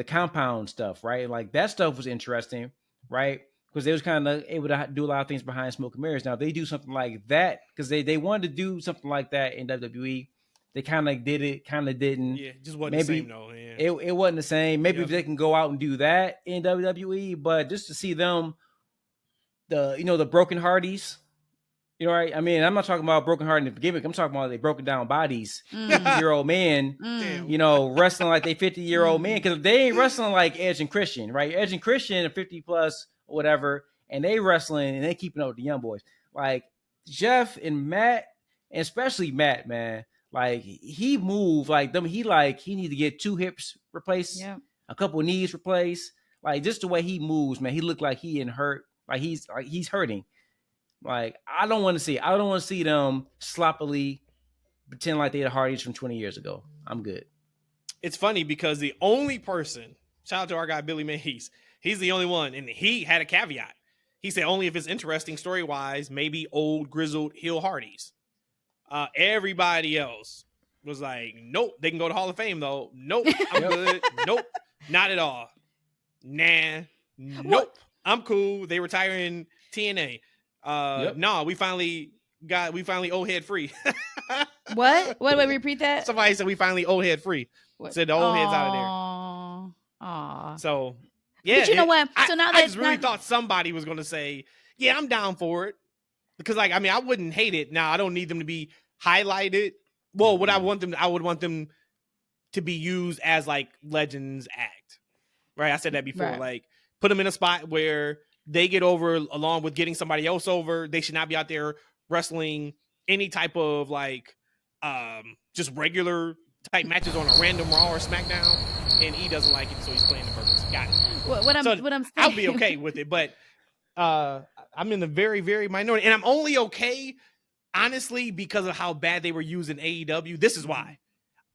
compound stuff, right? Like that stuff was interesting, right? Because they was kind of able to do a lot of things behind smoke and mirrors. Now if they do something like that, because they wanted to do something like that in WWE. They kind of did it, kind of didn't.
Yeah, just wasn't the same though. Yeah.
It wasn't the same. Maybe if they can go out and do that in WWE, but just to see them, the broken Hardys, right? I mean, I'm not talking about broken heart in the gimmick. I'm talking about they broken down bodies, 50-year-old men, wrestling like they 50-year-old men, because they ain't wrestling like Edge and Christian, right? Edge and Christian are 50 plus or whatever, and they wrestling and they keeping up with the young boys. Like Jeff and Matt, and especially Matt, man. Like he moved like them. He need to get 2 hips replaced, a couple of knees replaced. Like just the way he moves, man. He looked like he in hurt. Like he's hurting. Like I don't want to see them sloppily pretend like they're the Hardys from 20 years ago. I'm good.
It's funny because the only person, shout out to our guy Billy Mays, he's the only one, and he had a caveat. He said only if it's interesting story wise, maybe old grizzled heel Hardys. Everybody else was like, nope, they can go to Hall of Fame though. Nope, I'm good. Nope, not at all. Nah, nope, what? I'm cool. They retire in TNA. No, we finally old head free.
What? Wait, repeat that.
Somebody said we finally old head free. What? Said the old head's out of there.
Aww.
So yeah,
but you know what? So now
I just really thought somebody was gonna say, yeah, I'm down for it. Because I wouldn't hate it. Now I don't need them to be highlighted. Well, I would want them to be used as like Legends act. Right? I said that before. Right. Like put them in a spot where they get over along with getting somebody else over. They should not be out there wrestling any type of like just regular type matches on a random Raw or SmackDown. And he doesn't like it, so he's playing the Burgers. Got it. What I'm saying, I'll be okay with it, but I'm in the very, very minority, and I'm only okay, honestly, because of how bad they were using AEW. This is why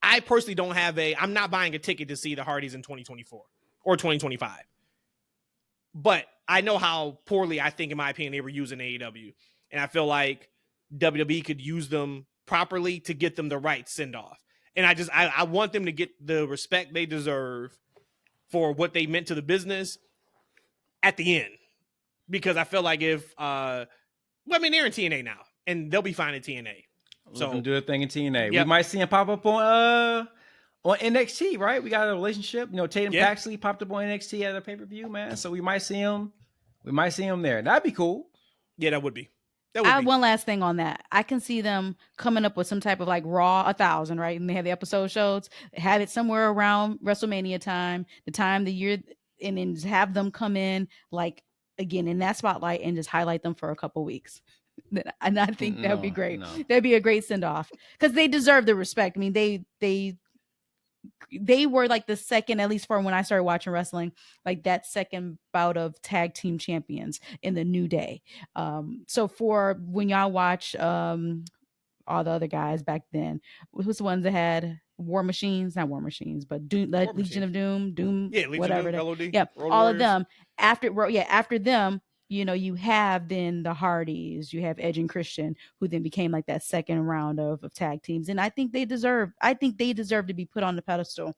I personally don't have I'm not buying a ticket to see the Hardys in 2024 or 2025. But I know how poorly, I think, in my opinion, they were using AEW. And I feel like WWE could use them properly to get them the right send-off. And I want them to get the respect they deserve for what they meant to the business at the end. Because I feel like if, they're in TNA now. And they'll be fine in TNA.
So do a thing in TNA. Yep. We might see him pop up on NXT, right? We got a relationship. Tatum Paxley popped up on NXT at a pay-per-view, man. So we might see him. We might see him there. That'd be cool.
Yeah, that would be. That would
I
be.
one last thing on that. I can see them coming up with some type of like Raw 1000, right? And they have the episode shows, have it somewhere around WrestleMania time, the year, and then just have them come in like again in that spotlight and just highlight them for a couple weeks. And I think that would be great.
No.
That'd be a great send off because they deserve the respect. I mean, they were like the second, at least for when I started watching wrestling, like that second bout of tag team champions in the New Day. So for when y'all watch all the other guys back then, who's the ones that had War Machines, not War Machines, but Doom,
War
Legion of Doom,
Yeah, Legion
whatever.
of Doom, LOD,
Yeah,
Road
all
Warriors.
of them. After them, you know, you have then the Hardys, you have Edge and Christian, who then became like that second round of tag teams. And I think they deserve to be put on the pedestal.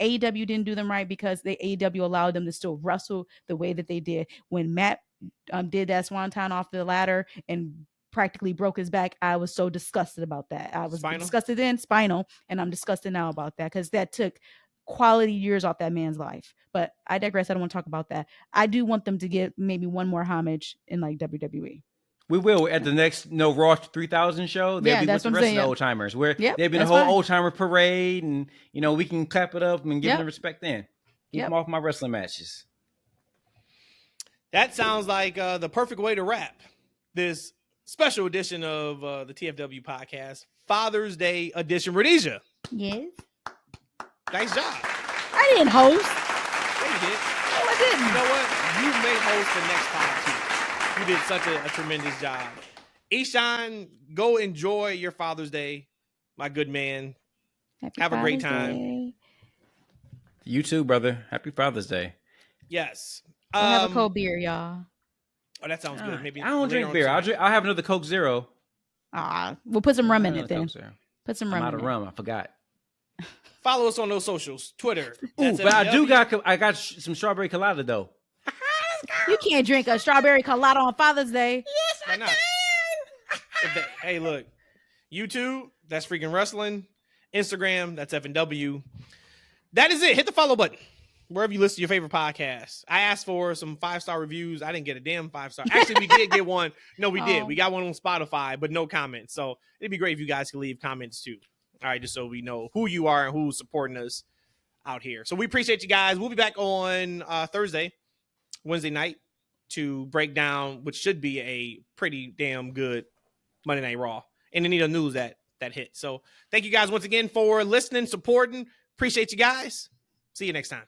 AEW didn't do them right because the AEW allowed them to still wrestle the way that they did. When Matt did that swanton off the ladder and practically broke his back, I was so disgusted about that. I was disgusted then, spinal, and I'm disgusted now about that because that took quality years off that man's life. But I digress. I don't want to talk about that. I do want them to get maybe one more homage in like WWE.
We will at the next Raw 3000 show. They'll be with the rest of the old timers. Where they've been a whole old timer parade, and we can clap it up and give them respect. Then keep them off my wrestling matches.
That sounds like the perfect way to wrap this special edition of the TFW podcast, Father's Day edition. Rhodesia.
Yes.
Nice job.
I didn't host.
Yeah, you did.
No, I didn't.
You know what? You may host the next pod too. You did such a tremendous job. Ishan, go enjoy your Father's Day, my good man. Have a great time.
Day.
You too, brother. Happy Father's Day.
Yes.
Go have a cold beer, y'all.
Oh, that sounds good. Maybe
I don't drink beer. I'll have another Coke Zero.
We'll put some rum in it then. Put some rum.
I'm out of rum. I forgot.
Follow us on those socials. Twitter.
Ooh, but I got some strawberry colada though.
You can't drink a strawberry colada on Father's Day.
Yes, I can. Hey, look. YouTube, that's Freaking Wrestling. Instagram, that's FNW. That is it. Hit the follow button wherever you listen to your favorite podcast. I asked for some 5-star reviews. I didn't get a damn 5-star. Actually, we did get one. No, we did. We got one on Spotify, but no comments. So it'd be great if you guys could leave comments too. All right, just so we know who you are and who's supporting us out here. So we appreciate you guys. We'll be back on Wednesday night to break down what should be a pretty damn good Monday Night Raw and any of the news that hit. So thank you guys once again for listening, supporting. Appreciate you guys. See you next time.